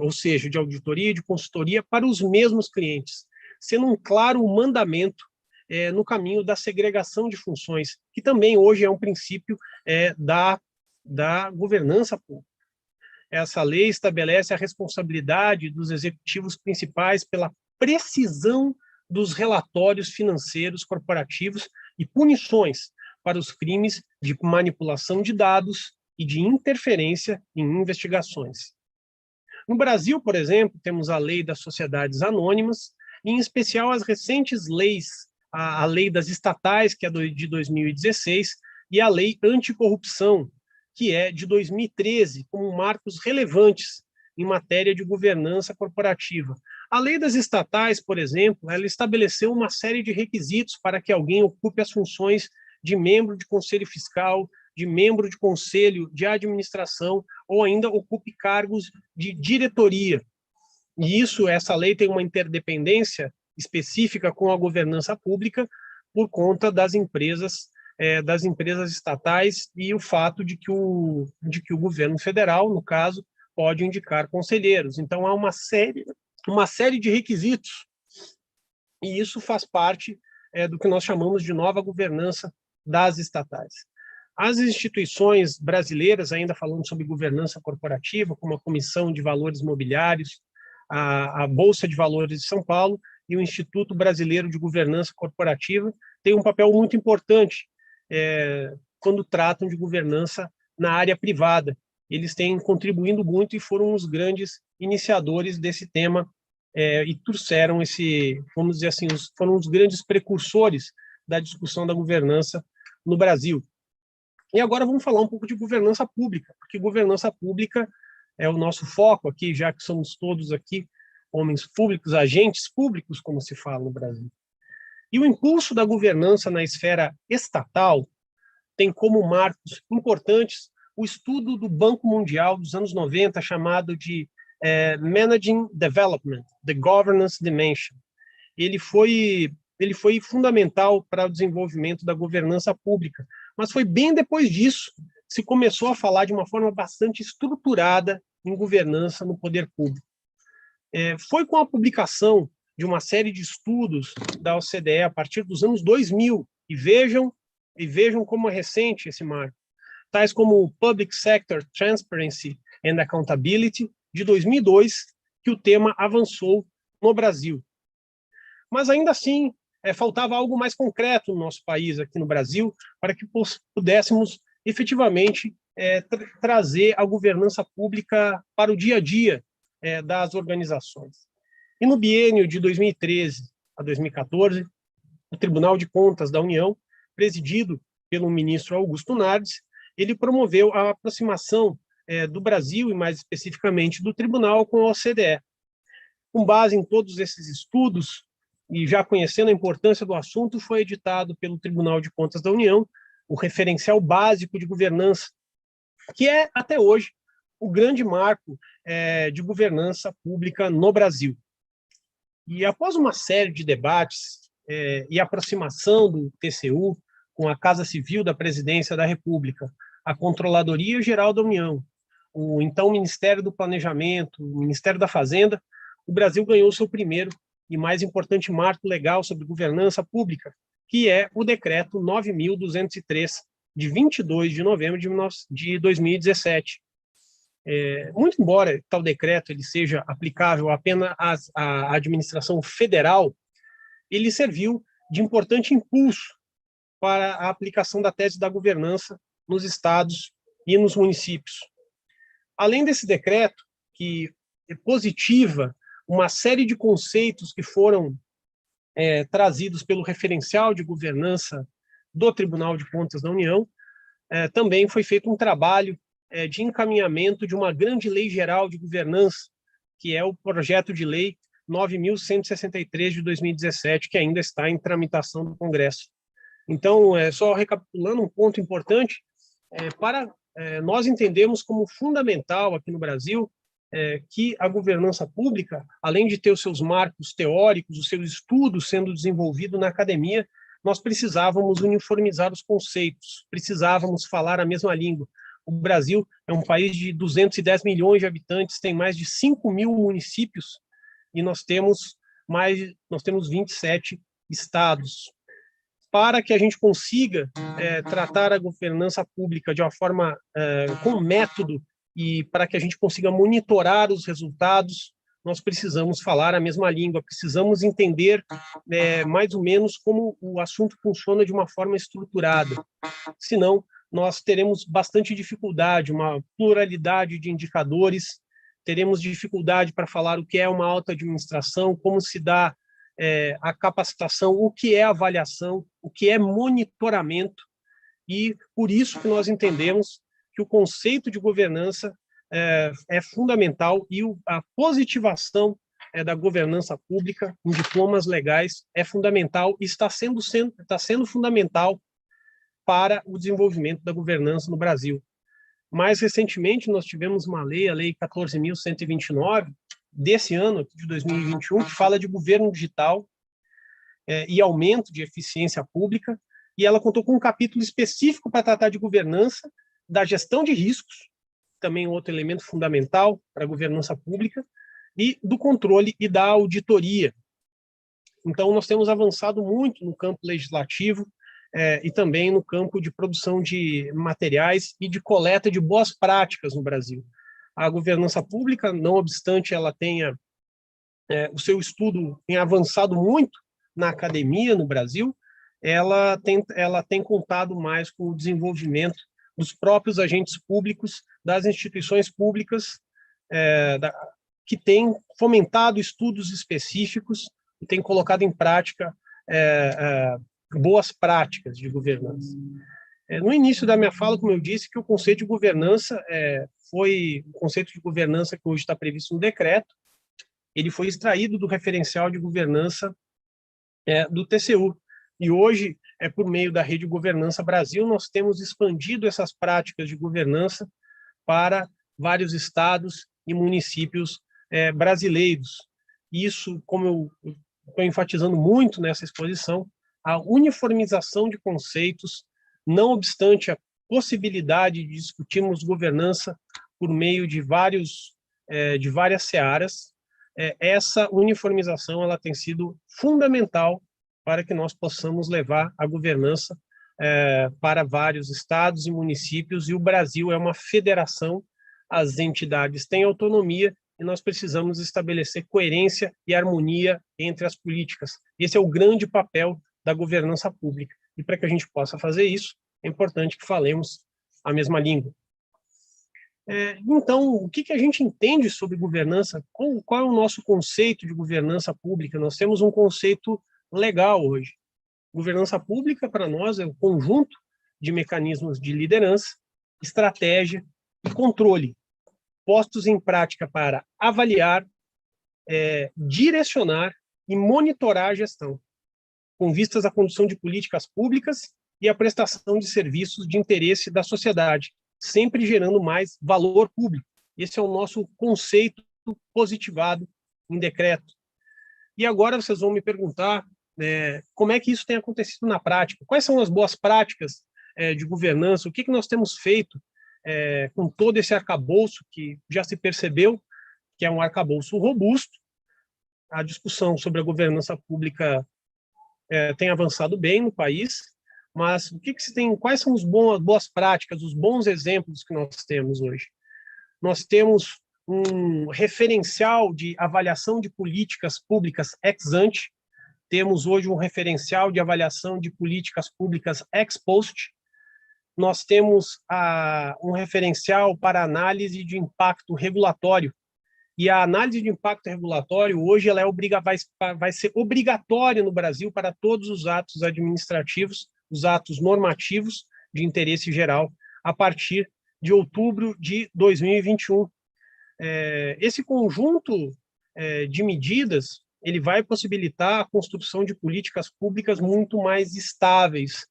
ou seja, de auditoria e de consultoria, para os mesmos clientes, sendo um claro mandamento no caminho da segregação de funções, que também hoje é um princípio da governança pública. Essa lei estabelece a responsabilidade dos executivos principais pela precisão dos relatórios financeiros corporativos e punições para os crimes de manipulação de dados e de interferência em investigações. No Brasil, por exemplo, temos a Lei das Sociedades Anônimas, e em especial as recentes leis, a Lei das Estatais, que é de 2016, e a Lei Anticorrupção, que é de 2013, como marcos relevantes em matéria de governança corporativa. A Lei das Estatais, por exemplo, ela estabeleceu uma série de requisitos para que alguém ocupe as funções de membro de conselho fiscal, de membro de conselho de administração, ou ainda ocupe cargos de diretoria. E essa lei tem uma interdependência específica com a governança pública por conta das empresas estatais e o fato de que o governo federal, no caso, pode indicar conselheiros. Então, há uma série de requisitos, e isso faz parte do que nós chamamos de nova governança das estatais. As instituições brasileiras, ainda falando sobre governança corporativa, como a Comissão de Valores Mobiliários, a Bolsa de Valores de São Paulo e o Instituto Brasileiro de Governança Corporativa, têm um papel muito importante quando tratam de governança na área privada. Eles têm contribuído muito e foram os grandes iniciadores desse tema e trouxeram vamos dizer assim, foram os grandes precursores da discussão da governança no Brasil. E agora vamos falar um pouco de governança pública, porque governança pública é o nosso foco aqui, já que somos todos aqui homens públicos, agentes públicos, como se fala no Brasil. E o impulso da governança na esfera estatal tem como marcos importantes o estudo do Banco Mundial dos anos 90, chamado de Managing Development, The Governance Dimension. Ele foi ele foi fundamental para o desenvolvimento da governança pública, mas foi bem depois disso que se começou a falar de uma forma bastante estruturada em governança no poder público. Foi com a publicação de uma série de estudos da OCDE a partir dos anos 2000, e vejam como é recente esse marco, tais como o Public Sector Transparency and Accountability, de 2002, que o tema avançou no Brasil. Mas ainda assim, faltava algo mais concreto no nosso país, aqui no Brasil, para que pudéssemos efetivamente trazer a governança pública para o dia a dia das organizações. E no biênio de 2013 a 2014, o Tribunal de Contas da União, presidido pelo ministro Augusto Nardes, ele promoveu a aproximação do Brasil, e mais especificamente do Tribunal, com a OCDE. Com base em todos esses estudos, e já conhecendo a importância do assunto, foi editado pelo Tribunal de Contas da União o Referencial Básico de Governança, que é, até hoje, o grande marco de governança pública no Brasil. E após uma série de debates e aproximação do TCU com a Casa Civil da Presidência da República, a Controladoria Geral da União, o então Ministério do Planejamento, o Ministério da Fazenda, o Brasil ganhou seu primeiro e mais importante marco legal sobre governança pública, que é o Decreto 9.203, de 22 de novembro de 2017. Muito embora tal decreto ele seja aplicável apenas à administração federal, ele serviu de importante impulso para a aplicação da tese da governança nos estados e nos municípios. Além desse decreto, que positiva uma série de conceitos que foram trazidos pelo referencial de governança do Tribunal de Contas da União, também foi feito um trabalho de encaminhamento de uma grande lei geral de governança, que é o projeto de lei 9.163 de 2017, que ainda está em tramitação no Congresso. Então, só recapitulando um ponto importante, nós entendemos como fundamental aqui no Brasil que a governança pública, além de ter os seus marcos teóricos, os seus estudos sendo desenvolvidos na academia, nós precisávamos uniformizar os conceitos, precisávamos falar a mesma língua. O Brasil é um país de 210 milhões de habitantes, tem mais de 5 mil municípios, e nós temos 27 estados. Para que a gente consiga tratar a governança pública de uma forma com método, e para que a gente consiga monitorar os resultados, nós precisamos falar a mesma língua, precisamos entender mais ou menos como o assunto funciona de uma forma estruturada. Senão, nós teremos bastante dificuldade, uma pluralidade de indicadores, teremos dificuldade para falar o que é uma alta administração, como se dá a capacitação, o que é avaliação, o que é monitoramento, e por isso que nós entendemos que o conceito de governança é fundamental, e a positivação da governança pública em diplomas legais é fundamental e está sendo fundamental para o desenvolvimento da governança no Brasil. Mais recentemente, nós tivemos uma lei, a Lei 14.129, desse ano, de 2021, que fala de governo digital e aumento de eficiência pública, e ela contou com um capítulo específico para tratar de governança, da gestão de riscos, também outro elemento fundamental para a governança pública, e do controle e da auditoria. Então, nós temos avançado muito no campo legislativo e também no campo de produção de materiais e de coleta de boas práticas no Brasil. A governança pública, não obstante ela tenha o seu estudo tem avançado muito na academia no Brasil, ela tem contado mais com o desenvolvimento dos próprios agentes públicos, das instituições públicas, que têm fomentado estudos específicos e têm colocado em prática boas práticas de governança. No início da minha fala, como eu disse, que o conceito de governança foi o conceito de governança que hoje está previsto no decreto, ele foi extraído do referencial de governança do TCU. E hoje, por meio da Rede Governança Brasil, nós temos expandido essas práticas de governança para vários estados e municípios brasileiros. Isso, como eu estou enfatizando muito nessa exposição, a uniformização de conceitos, não obstante a possibilidade de discutirmos governança por meio de várias searas. Essa uniformização ela tem sido fundamental para que nós possamos levar a governança para vários estados e municípios, e o Brasil é uma federação, as entidades têm autonomia, e nós precisamos estabelecer coerência e harmonia entre as políticas. Esse é o grande papel da governança pública, e para que a gente possa fazer isso, é importante que falemos a mesma língua. Então, o que a gente entende sobre governança? Qual é o nosso conceito de governança pública? Nós temos um conceito legal hoje. Governança pública, para nós, é o conjunto de mecanismos de liderança, estratégia e controle, postos em prática para avaliar, direcionar e monitorar a gestão, com vistas à condução de políticas públicas e à prestação de serviços de interesse da sociedade, sempre gerando mais valor público. Esse é o nosso conceito positivado em decreto. E agora vocês vão me perguntar como é que isso tem acontecido na prática? Quais são as boas práticas de governança? O que nós temos feito com todo esse arcabouço que já se percebeu que é um arcabouço robusto? A discussão sobre a governança pública tem avançado bem no país, mas quais são as boas práticas, os bons exemplos que nós temos hoje? Nós temos um referencial de avaliação de políticas públicas ex ante, temos hoje um referencial de avaliação de políticas públicas ex post, nós temos um referencial para análise de impacto regulatório, e a análise de impacto regulatório hoje ela vai ser obrigatória no Brasil para todos os atos administrativos, os atos normativos de interesse geral, a partir de outubro de 2021. Esse conjunto de medidas ele vai possibilitar a construção de políticas públicas muito mais estáveis,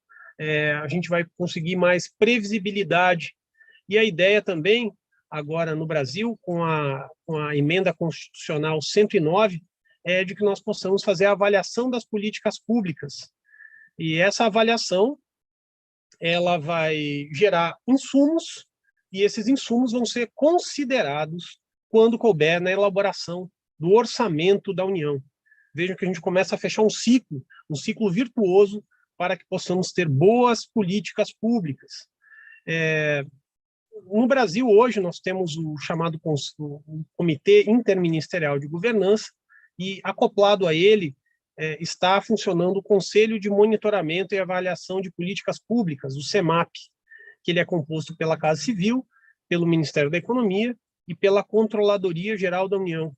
a gente vai conseguir mais previsibilidade, e a ideia também, agora no Brasil, com a emenda constitucional 109, é de que nós possamos fazer a avaliação das políticas públicas, e essa avaliação ela vai gerar insumos, e esses insumos vão ser considerados quando couber na elaboração do orçamento da União. Vejam que a gente começa a fechar um ciclo virtuoso para que possamos ter boas políticas públicas. No Brasil, hoje, nós temos o chamado Comitê Interministerial de Governança, e acoplado a ele está funcionando o Conselho de Monitoramento e Avaliação de Políticas Públicas, o CEMAP, que ele é composto pela Casa Civil, pelo Ministério da Economia e pela Controladoria Geral da União.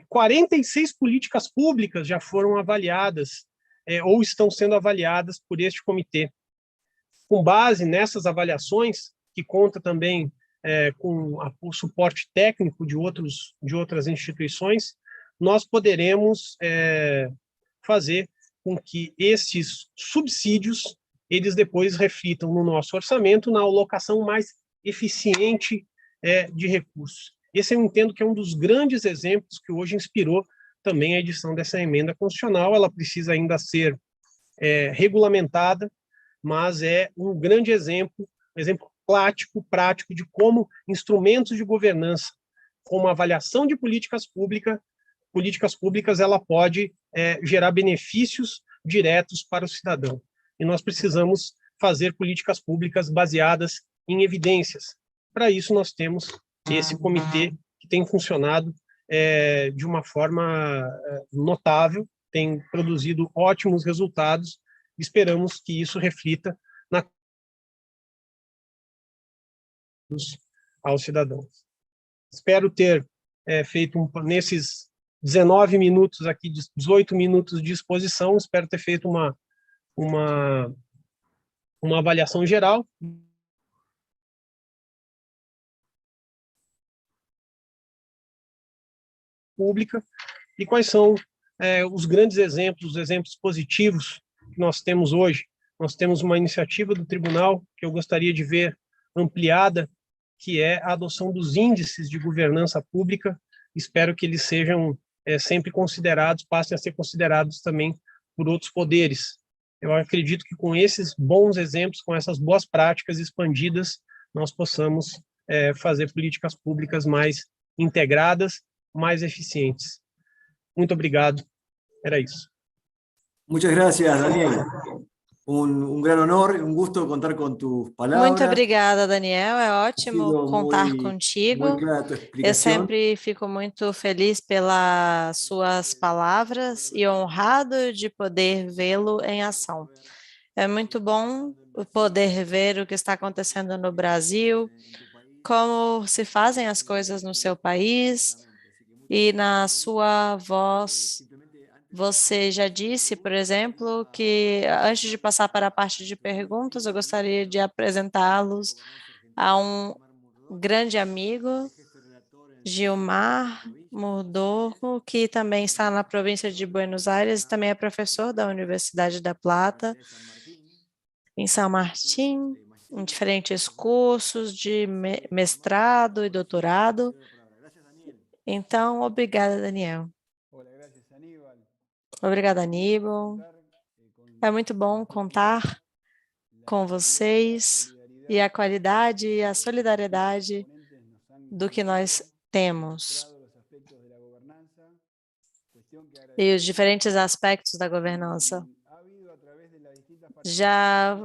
46 políticas públicas já foram avaliadas ou estão sendo avaliadas por este comitê. Com base nessas avaliações, que conta também com o suporte técnico de outras instituições, nós poderemos fazer com que esses subsídios eles depois reflitam no nosso orçamento na alocação mais eficiente de recursos. Esse eu entendo que é um dos grandes exemplos que hoje inspirou também a edição dessa emenda constitucional. Ela precisa ainda ser regulamentada, mas é um grande exemplo prático de como instrumentos de governança, como avaliação de políticas públicas, ela pode gerar benefícios diretos para o cidadão. E nós precisamos fazer políticas públicas baseadas em evidências. Para isso, nós temos esse comitê que tem funcionado de uma forma notável, tem produzido ótimos resultados, esperamos que isso reflita aos cidadãos. Espero ter feito, nesses 19 minutos aqui, 18 minutos de exposição, espero ter feito uma avaliação geral. Pública, e quais são os grandes exemplos, os exemplos positivos que nós temos hoje. Nós temos uma iniciativa do tribunal que eu gostaria de ver ampliada, que é a adoção dos índices de governança pública. Espero que eles sejam sempre considerados, passem a ser considerados também por outros poderes. Eu acredito que com esses bons exemplos, com essas boas práticas expandidas, nós possamos fazer políticas públicas mais integradas, mais eficientes. Muito obrigado. Era isso. Muchas gracias, Daniel. Un gran honor, un gusto contar con tus Muito palabras. obrigada, Daniel. É Ha ótimo sido contar muy contigo. clara tu Eu explicación. sempre fico muito feliz pelas suas palavras e honrado de poder vê-lo em ação. É muito bom poder ver o que está acontecendo no Brasil, como se fazem as coisas no seu país e na sua voz. Você já disse, por exemplo, que antes de passar para a parte de perguntas, eu gostaria de apresentá-los a um grande amigo, Gilmar Murdoco, que também está na província de Buenos Aires e também é professor da Universidade da Plata, em São Martim, em diferentes cursos de mestrado e doutorado. Então, obrigada, Daniel. Obrigada, Aníbal. É muito bom contar com vocês e a qualidade e a solidariedade do que nós temos e os diferentes aspectos da governança. Já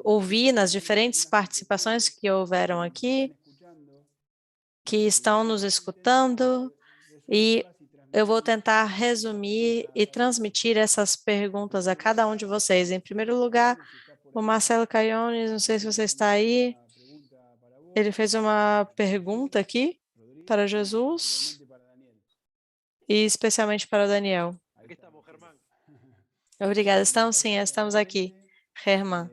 ouvi nas diferentes participações que houveram aqui, que estão nos escutando, e eu vou tentar resumir e transmitir essas perguntas a cada um de vocês. Em primeiro lugar, o Marcelo Caiones, não sei se você está aí, ele fez uma pergunta aqui para Jesus e especialmente para o Daniel. Obrigada, estamos aqui, Herman.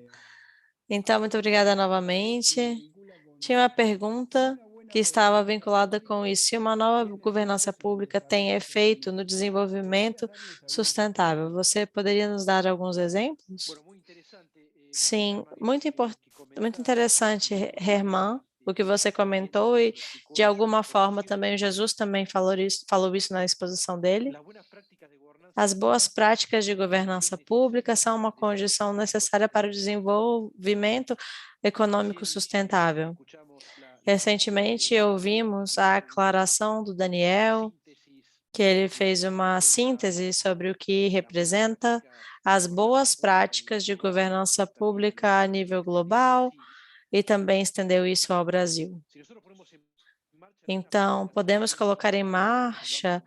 Então, muito obrigada novamente. Tinha uma pergunta que estava vinculada com isso. Se uma nova governança pública tem efeito no desenvolvimento sustentável, você poderia nos dar alguns exemplos? Sim, muito interessante, Herman, o que você comentou, e de alguma forma também Jesus também falou isso na exposição dele. As boas práticas de governança pública são uma condição necessária para o desenvolvimento econômico sustentável. Recentemente, ouvimos a aclaração do Daniel, que ele fez uma síntese sobre o que representa as boas práticas de governança pública a nível global e também estendeu isso ao Brasil. Então, podemos colocar em marcha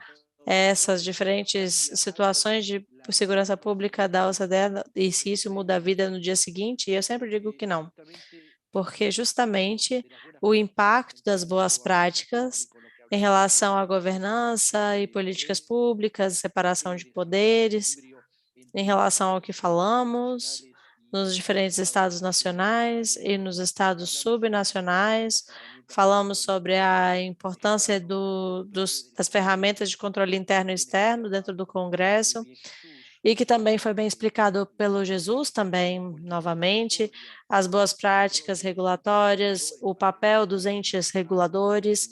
essas diferentes situações de segurança pública da OCDE e se isso muda a vida no dia seguinte? E eu sempre digo que não, porque justamente o impacto das boas práticas em relação à governança e políticas públicas, separação de poderes, em relação ao que falamos nos diferentes estados nacionais e nos estados subnacionais. Falamos sobre a importância das ferramentas de controle interno e externo dentro do Congresso, e que também foi bem explicado pelo Jesus também, novamente, as boas práticas regulatórias, o papel dos entes reguladores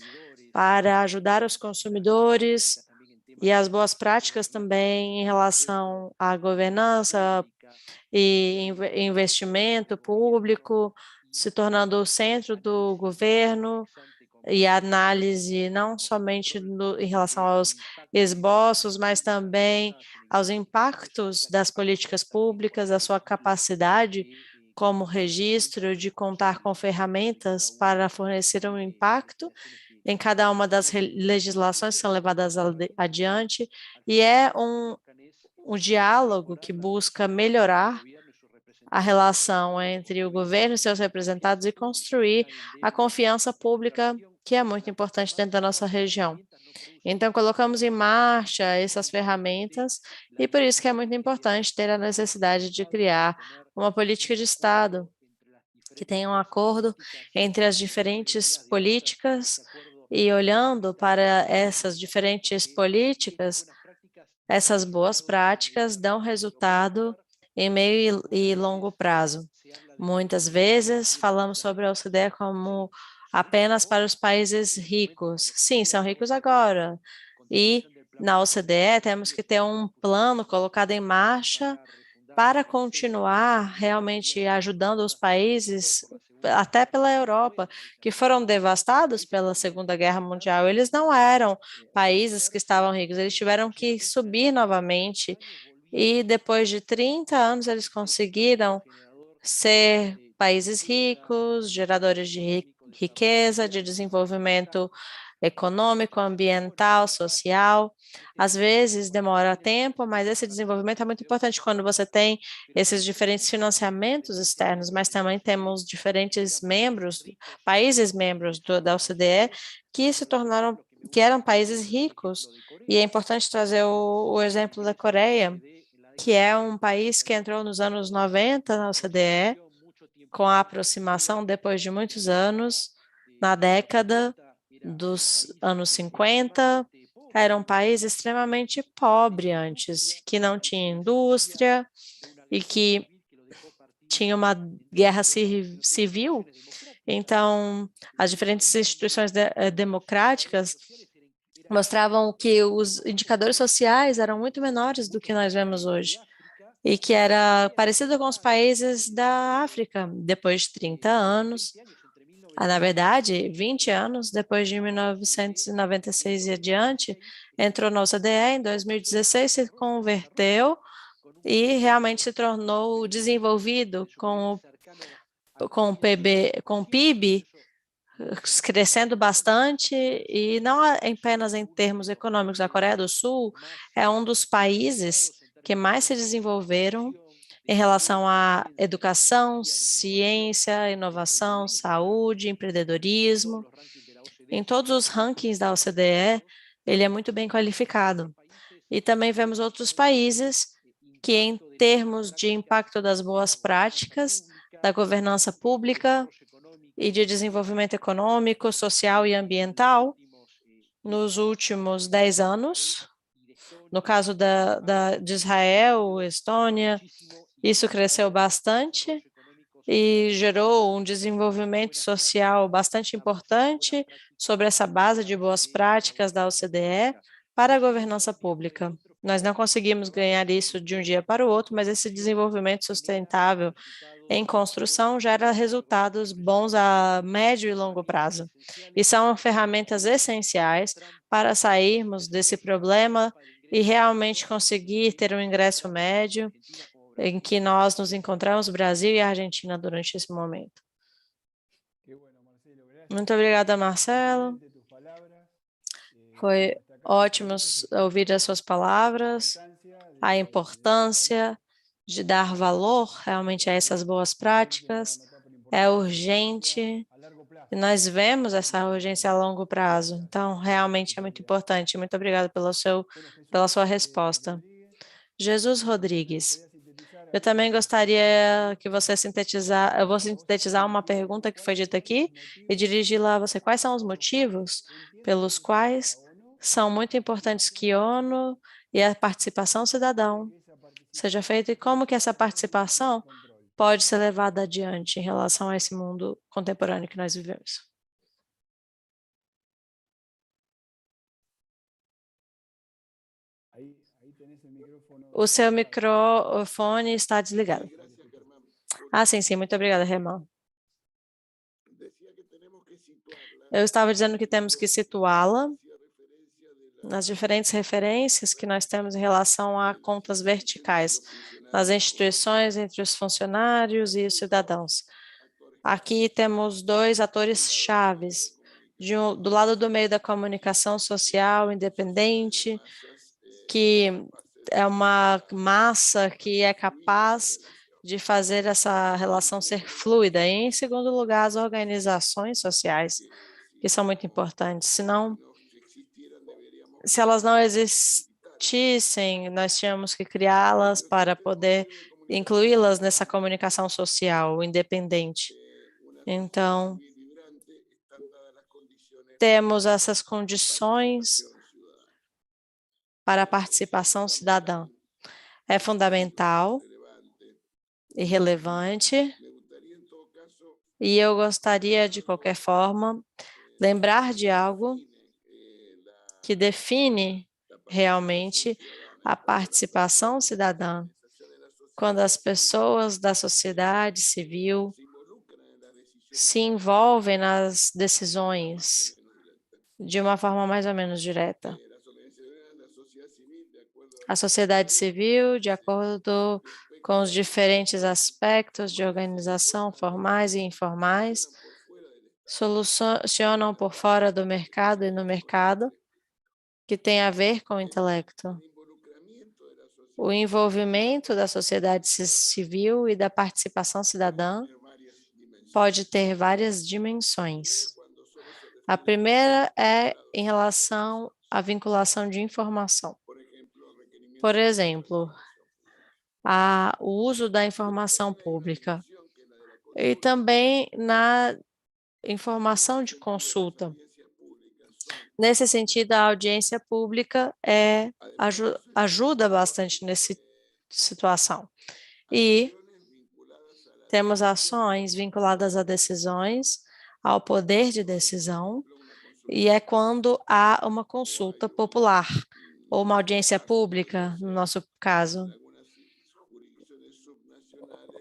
para ajudar os consumidores e as boas práticas também em relação à governança e investimento público, se tornando o centro do governo e a análise não somente em relação aos esboços, mas também aos impactos das políticas públicas, a sua capacidade como registro de contar com ferramentas para fornecer um impacto em cada uma das legislações que são levadas adiante, e é um diálogo que busca melhorar a relação entre o governo e seus representados e construir a confiança pública, que é muito importante dentro da nossa região. Então, colocamos em marcha essas ferramentas e por isso que é muito importante ter a necessidade de criar uma política de Estado que tenha um acordo entre as diferentes políticas e olhando para essas diferentes políticas, essas boas práticas dão resultado em meio e longo prazo. Muitas vezes falamos sobre a OCDE como apenas para os países ricos. Sim, são ricos agora. E na OCDE, temos que ter um plano colocado em marcha para continuar realmente ajudando os países, até pela Europa, que foram devastados pela Segunda Guerra Mundial. Eles não eram países que estavam ricos, eles tiveram que subir novamente e depois de 30 anos eles conseguiram ser países ricos, geradores de riqueza, de desenvolvimento econômico, ambiental, social. Às vezes demora tempo, mas esse desenvolvimento é muito importante quando você tem esses diferentes financiamentos externos, mas também temos diferentes membros, países membros da OCDE que se tornaram, que eram países ricos. E é importante trazer o exemplo da Coreia, que é um país que entrou nos anos 90 na OCDE, com a aproximação depois de muitos anos, na década dos anos 50, era um país extremamente pobre antes, que não tinha indústria e que tinha uma guerra civil. Então, as diferentes instituições democráticas mostravam que os indicadores sociais eram muito menores do que nós vemos hoje e que era parecido com os países da África, depois de 30 anos. Na verdade, 20 anos depois de 1996 e adiante, entrou na OCDE, em 2016 se converteu e realmente se tornou desenvolvido com o PIB crescendo bastante e não apenas em termos econômicos. A Coreia do Sul é um dos países que mais se desenvolveram em relação à educação, ciência, inovação, saúde, empreendedorismo. Em todos os rankings da OCDE, ele é muito bem qualificado. E também vemos outros países que, em termos de impacto das boas práticas, da governança pública e de desenvolvimento econômico, social e ambiental, nos últimos 10 anos, no caso de Israel, Estônia, isso cresceu bastante e gerou um desenvolvimento social bastante importante sobre essa base de boas práticas da OCDE para a governança pública. Nós não conseguimos ganhar isso de um dia para o outro, mas esse desenvolvimento sustentável em construção gera resultados bons a médio e longo prazo. E são ferramentas essenciais para sairmos desse problema e realmente conseguir ter um ingresso médio em que nós nos encontramos, Brasil e Argentina, durante esse momento. Muito obrigada, Marcelo. Foi ótimo ouvir as suas palavras, a importância de dar valor realmente a essas boas práticas. É urgente e nós vemos essa urgência a longo prazo. Então, realmente é muito importante. Muito obrigada pela sua resposta. Jesus Rodrigues. Eu também gostaria que você eu vou sintetizar uma pergunta que foi dita aqui e dirigi-la a você. Quais são os motivos pelos quais são muito importantes que a ONU e a participação cidadã seja feita e como que essa participação pode ser levada adiante em relação a esse mundo contemporâneo que nós vivemos? O seu microfone está desligado. Sim, muito obrigada, Herman. Eu estava dizendo que temos que situá-la nas diferentes referências que nós temos em relação a contas verticais, nas instituições, entre os funcionários e os cidadãos. Aqui temos dois atores chaves, do lado do meio da comunicação social independente, que é uma massa que é capaz de fazer essa relação ser fluida. E, em segundo lugar, as organizações sociais, que são muito importantes. Se elas não existissem, nós tínhamos que criá-las para poder incluí-las nessa comunicação social independente. Então, temos essas condições para a participação cidadã. É fundamental e relevante, e eu gostaria, de qualquer forma, lembrar de algo que define realmente a participação cidadã, quando as pessoas da sociedade civil se envolvem nas decisões de uma forma mais ou menos direta. A sociedade civil, de acordo com os diferentes aspectos de organização, formais e informais, solucionam por fora do mercado e no mercado, que tem a ver com o intelecto. O envolvimento da sociedade civil e da participação cidadã pode ter várias dimensões. A primeira é em relação à vinculação de informação. Por exemplo, o uso da informação pública e também na informação de consulta. Nesse sentido, a audiência pública ajuda bastante nessa situação. E temos ações vinculadas a decisões, ao poder de decisão, e é quando há uma consulta popular, ou uma audiência pública, no nosso caso.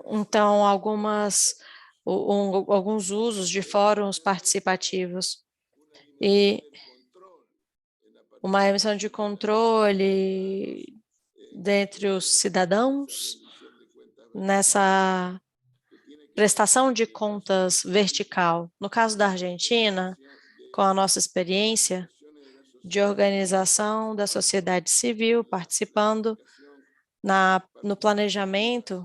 Então, alguns usos de fóruns participativos e uma emissão de controle dentre os cidadãos nessa prestação de contas vertical. No caso da Argentina, com a nossa experiência de organização da sociedade civil, participando no planejamento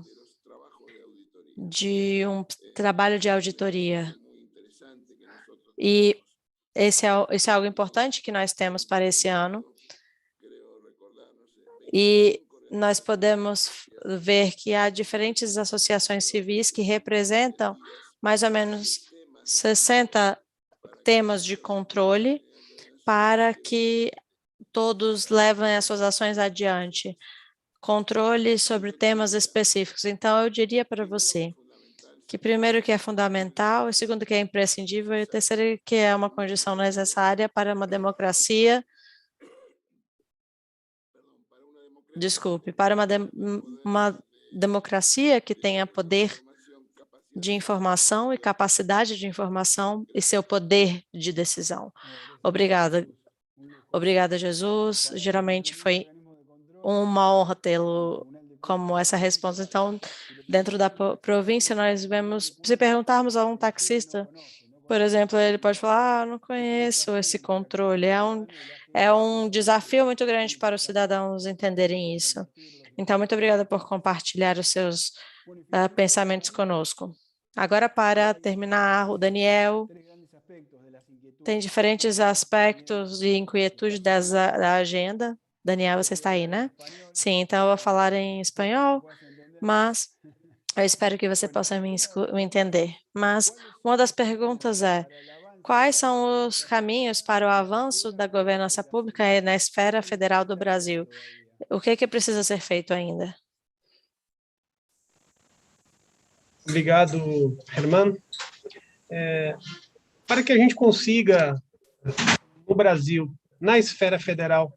de um trabalho de auditoria. E esse é algo importante que nós temos para esse ano. E nós podemos ver que há diferentes associações civis que representam mais ou menos 60 temas de controle para que todos levem as suas ações adiante. Controle sobre temas específicos. Então, eu diria para você que primeiro que é fundamental, o segundo que é imprescindível e o terceiro que é uma condição necessária para uma democracia, para uma democracia que tenha poder de informação e capacidade de informação e seu poder de decisão. Obrigada. Obrigada, Jesus. Geralmente foi uma honra tê-lo como essa resposta. Então, dentro da província, nós vemos, se perguntarmos a um taxista, por exemplo, ele pode falar, não conheço esse controle. É um desafio muito grande para os cidadãos entenderem isso. Então, muito obrigada por compartilhar os seus pensamentos conosco. Agora, para terminar, o Daniel tem diferentes aspectos de inquietude da agenda. Daniel, você está aí, né? Sim, então eu vou falar em espanhol, mas eu espero que você possa me entender. Mas uma das perguntas é, quais são os caminhos para o avanço da governança pública na esfera federal do Brasil? O que precisa ser feito ainda? Obrigado, Herman. Para que a gente consiga, no Brasil, na esfera federal,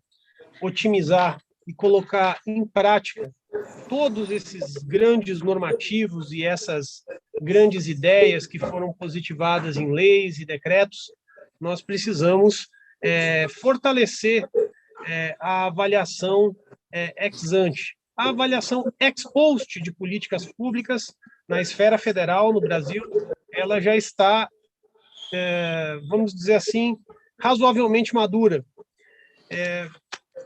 otimizar e colocar em prática todos esses grandes normativos e essas grandes ideias que foram positivadas em leis e decretos, nós precisamos fortalecer a avaliação ex ante, a avaliação ex post de políticas públicas na esfera federal, no Brasil, ela já está, vamos dizer assim, razoavelmente madura.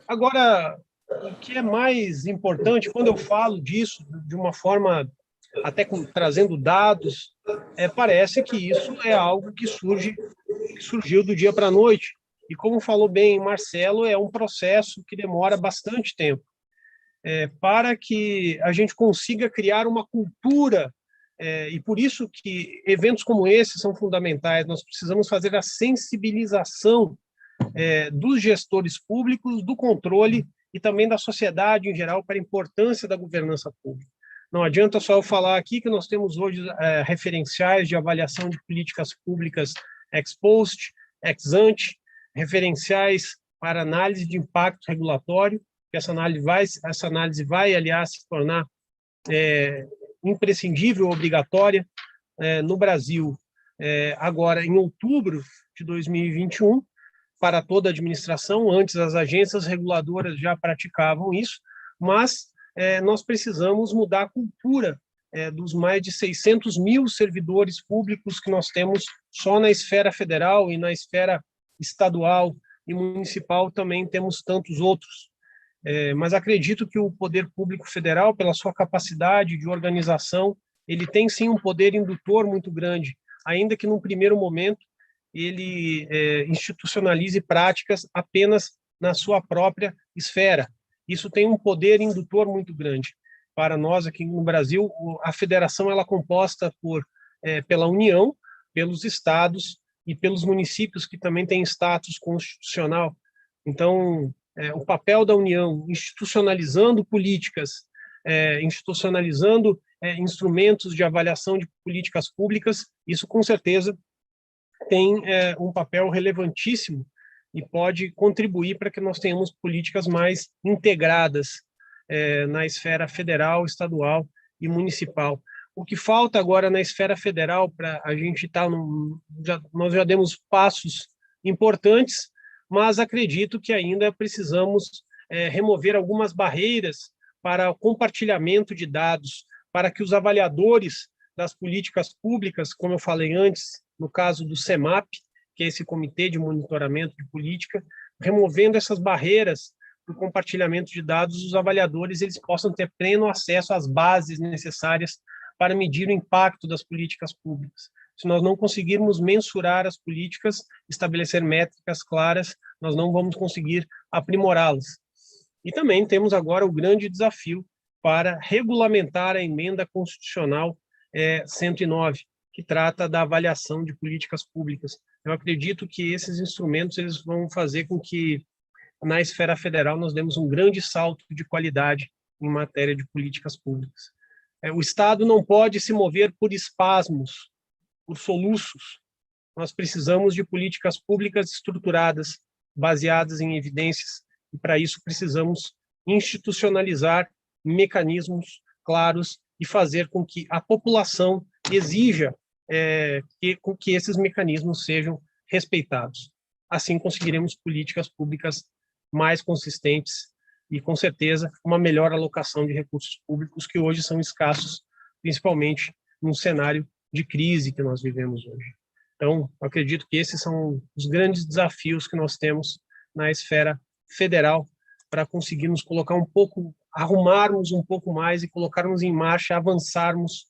Agora, o que é mais importante, quando eu falo disso de uma forma, até trazendo dados, parece que isso é algo que surgiu do dia para a noite. E como falou bem Marcelo, é um processo que demora bastante tempo. Para que a gente consiga criar uma cultura, e por isso que eventos como esse são fundamentais, nós precisamos fazer a sensibilização dos gestores públicos, do controle e também da sociedade em geral para a importância da governança pública. Não adianta só eu falar aqui que nós temos hoje referenciais de avaliação de políticas públicas ex post, ex ante, referenciais para análise de impacto regulatório, que essa análise vai, aliás, se tornar imprescindível, obrigatória no Brasil, agora em outubro de 2021, para toda a administração. Antes as agências reguladoras já praticavam isso, mas nós precisamos mudar a cultura dos mais de 600 mil servidores públicos que nós temos só na esfera federal, e na esfera estadual e municipal também temos tantos outros. Mas acredito que o poder público federal, pela sua capacidade de organização, ele tem sim um poder indutor muito grande, ainda que num primeiro momento ele institucionalize práticas apenas na sua própria esfera. Isso tem um poder indutor muito grande. Para nós aqui no Brasil, a federação ela é composta pela União, pelos estados e pelos municípios, que também têm status constitucional. Então, o papel da União, institucionalizando políticas, institucionalizando instrumentos de avaliação de políticas públicas, isso com certeza tem um papel relevantíssimo e pode contribuir para que nós tenhamos políticas mais integradas na esfera federal, estadual e municipal. O que falta agora na esfera federal, para a gente estar nós já demos passos importantes, mas acredito que ainda precisamos remover algumas barreiras para o compartilhamento de dados, para que os avaliadores das políticas públicas, como eu falei antes, no caso do CEMAP, que é esse Comitê de Monitoramento de Política, removendo essas barreiras do compartilhamento de dados, os avaliadores eles possam ter pleno acesso às bases necessárias para medir o impacto das políticas públicas. Se nós não conseguirmos mensurar as políticas, estabelecer métricas claras, nós não vamos conseguir aprimorá-las. E também temos agora o grande desafio para regulamentar a emenda constitucional 109, que trata da avaliação de políticas públicas. Eu acredito que esses instrumentos eles vão fazer com que, na esfera federal, nós demos um grande salto de qualidade em matéria de políticas públicas. O Estado não pode se mover por espasmos, por soluços. Nós precisamos de políticas públicas estruturadas, baseadas em evidências, e para isso precisamos institucionalizar mecanismos claros e fazer com que a população exija com que esses mecanismos sejam respeitados. Assim conseguiremos políticas públicas mais consistentes e, com certeza, uma melhor alocação de recursos públicos que hoje são escassos, principalmente num cenário de crise que nós vivemos hoje. Então, acredito que esses são os grandes desafios que nós temos na esfera federal para conseguirmos colocar arrumarmos um pouco mais e colocarmos em marcha, avançarmos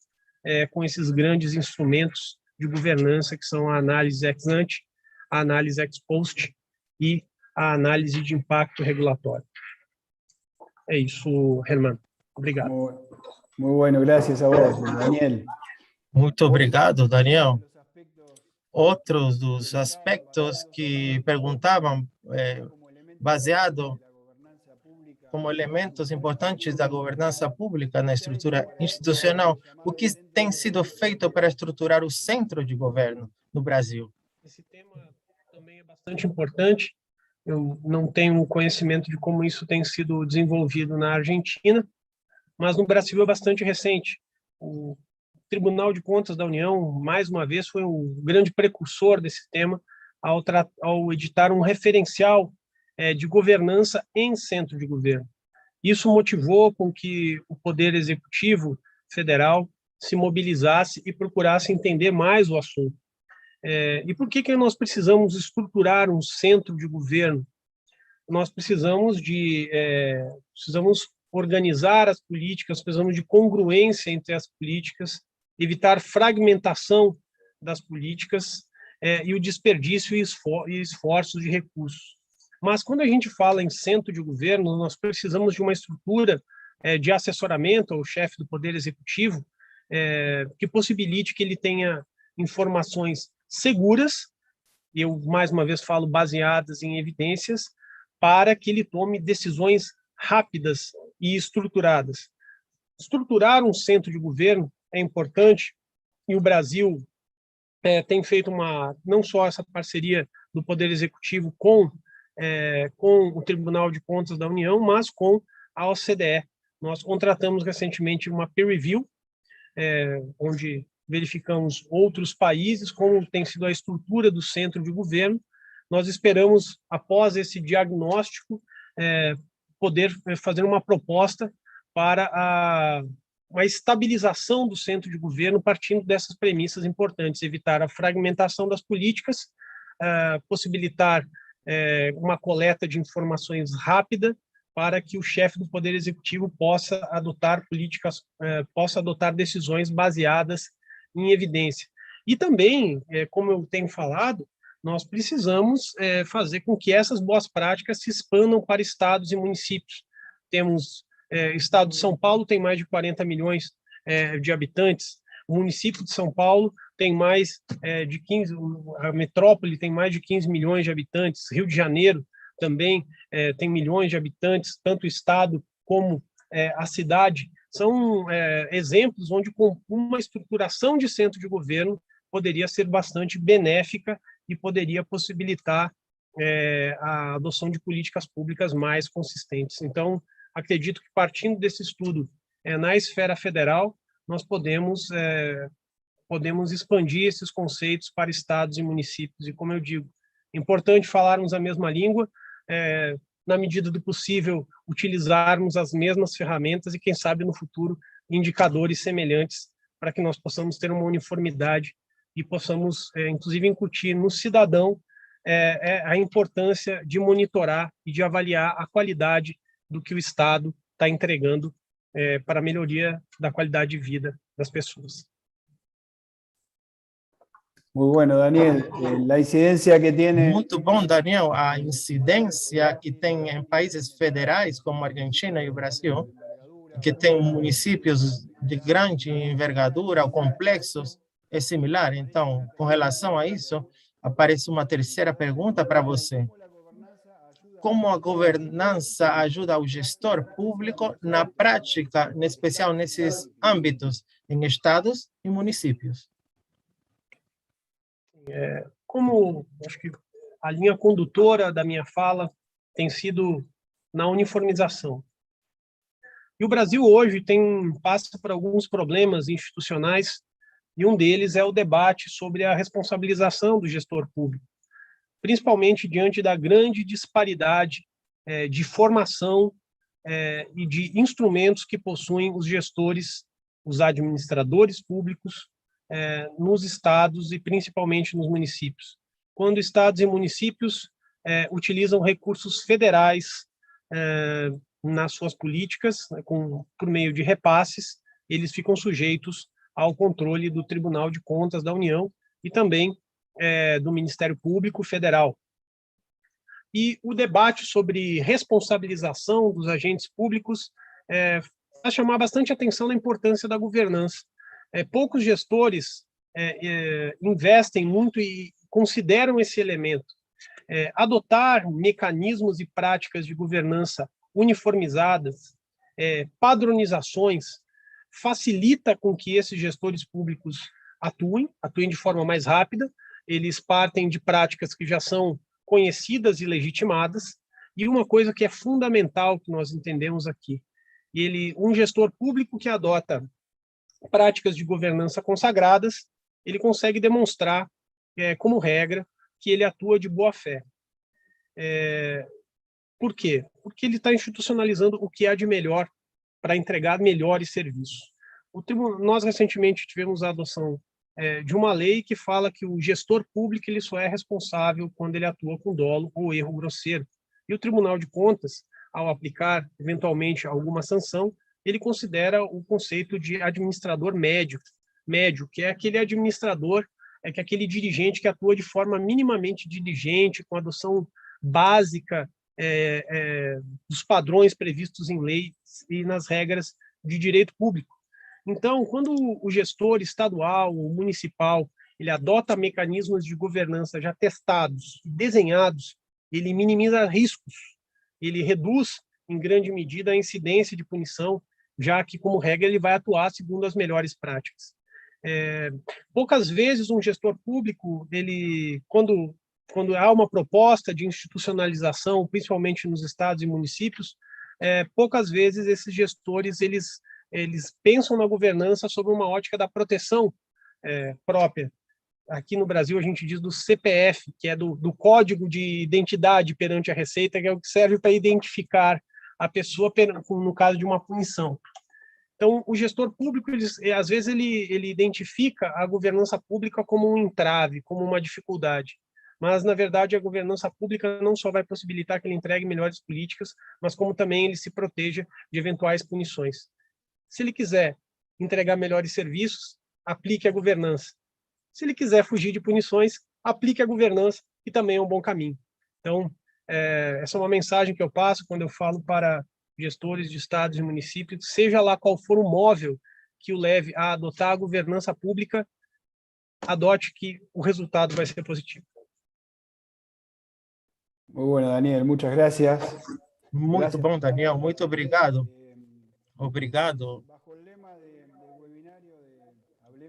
com esses grandes instrumentos de governança que são a análise ex ante, a análise ex post e a análise de impacto regulatório. É isso, Herman. Obrigado. Muy bueno, gracias a vos, Daniel. Muito obrigado, Daniel. Outros dos aspectos que perguntavam, baseado como elementos importantes da governança pública na estrutura institucional, o que tem sido feito para estruturar o centro de governo no Brasil? Esse tema também é bastante importante. Eu não tenho conhecimento de como isso tem sido desenvolvido na Argentina, mas no Brasil é bastante recente. O Tribunal de Contas da União, mais uma vez, foi um grande precursor desse tema ao editar um referencial de governança em centro de governo. Isso motivou com que o Poder Executivo Federal se mobilizasse e procurasse entender mais o assunto. E por que nós precisamos estruturar um centro de governo? Nós precisamos organizar as políticas, precisamos de congruência entre as políticas, evitar fragmentação das políticas e o desperdício e esforços de recursos. Mas quando a gente fala em centro de governo, nós precisamos de uma estrutura de assessoramento ao chefe do Poder Executivo que possibilite que ele tenha informações seguras, eu mais uma vez falo baseadas em evidências, para que ele tome decisões rápidas e estruturadas. Estruturar um centro de governo é importante, e o Brasil tem feito não só essa parceria do Poder Executivo com com o Tribunal de Contas da União, mas com a OCDE. Nós contratamos recentemente uma peer review, onde verificamos outros países, como tem sido a estrutura do centro de governo. Nós esperamos, após esse diagnóstico, poder fazer uma proposta para uma estabilização do centro de governo, partindo dessas premissas importantes: evitar a fragmentação das políticas, possibilitar uma coleta de informações rápida, para que o chefe do Poder Executivo possa adotar decisões baseadas em evidência. E também, como eu tenho falado, nós precisamos fazer com que essas boas práticas se expandam para estados e municípios. Temos estado de São Paulo tem mais de 40 milhões de habitantes, o município de São Paulo tem mais de 15, a metrópole tem mais de 15 milhões de habitantes, Rio de Janeiro também tem milhões de habitantes, tanto o estado como a cidade. São exemplos onde, com uma estruturação de centro de governo, poderia ser bastante benéfica e poderia possibilitar a adoção de políticas públicas mais consistentes. Então, acredito que, partindo desse estudo na esfera federal, nós podemos expandir esses conceitos para estados e municípios. E, como eu digo, é importante falarmos a mesma língua, na medida do possível, utilizarmos as mesmas ferramentas e, quem sabe, no futuro, indicadores semelhantes, para que nós possamos ter uma uniformidade e possamos, inclusive, incutir no cidadão a importância de monitorar e de avaliar a qualidade do que o Estado está entregando para a melhoria da qualidade de vida das pessoas. Muy bueno, Daniel. La incidencia que tiene... Muito bom, Daniel. A incidência que tem em países federais, como a Argentina e o Brasil, que tem municípios de grande envergadura ou complexos, é similar. Então, com relação a isso, aparece uma terceira pergunta para você. Como a governança ajuda o gestor público na prática, em especial nesses âmbitos, em estados e municípios? Como acho que a linha condutora da minha fala tem sido na uniformização. E o Brasil hoje passa por alguns problemas institucionais, e um deles é o debate sobre a responsabilização do gestor público, principalmente diante da grande disparidade de formação e de instrumentos que possuem os gestores, os administradores públicos, nos estados e principalmente nos municípios. Quando estados e municípios utilizam recursos federais nas suas políticas, por meio de repasses, eles ficam sujeitos ao controle do Tribunal de Contas da União e também do Ministério Público Federal. E o debate sobre responsabilização dos agentes públicos vai chamar bastante atenção na importância da governança. Poucos gestores investem muito e consideram esse elemento. Adotar mecanismos e práticas de governança uniformizadas, padronizações, facilita com que esses gestores públicos atuem de forma mais rápida. Eles partem de práticas que já são conhecidas e legitimadas, e uma coisa que é fundamental que nós entendemos aqui, um gestor público que adota práticas de governança consagradas, ele consegue demonstrar, como regra, que ele atua de boa fé. Por quê? Porque ele está institucionalizando o que há de melhor para entregar melhores serviços. Nós recentemente tivemos a adoção de uma lei que fala que o gestor público ele só é responsável quando ele atua com dolo ou erro grosseiro. E o Tribunal de Contas, ao aplicar eventualmente alguma sanção, ele considera o conceito de administrador médio, que é aquele administrador, que é aquele dirigente que atua de forma minimamente diligente, com a adoção básica dos padrões previstos em leis e nas regras de direito público. Então, quando o gestor estadual ou municipal ele adota mecanismos de governança já testados e desenhados, ele minimiza riscos, ele reduz, em grande medida, a incidência de punição, já que, como regra, ele vai atuar segundo as melhores práticas. Poucas vezes um gestor público, quando quando há uma proposta de institucionalização, principalmente nos estados e municípios, poucas vezes esses gestores eles pensam na governança sob uma ótica da proteção própria. Aqui no Brasil a gente diz do CPF, que é do Código de Identidade perante a Receita, que é o que serve para identificar a pessoa no caso de uma punição. Então, o gestor público, às vezes, ele identifica a governança pública como um entrave, como uma dificuldade. Mas, na verdade, a governança pública não só vai possibilitar que ele entregue melhores políticas, mas como também ele se proteja de eventuais punições. Se ele quiser entregar melhores serviços, aplique a governança. Se ele quiser fugir de punições, aplique a governança, que também é um bom caminho. Então, essa é uma mensagem que eu passo quando eu falo para gestores de estados e municípios, seja lá qual for o móvel que o leve a adotar a governança pública, adote que o resultado vai ser positivo. Muy bueno, Daniel, muchas gracias. Muito bom, Daniel, muito obrigado. Obrigado.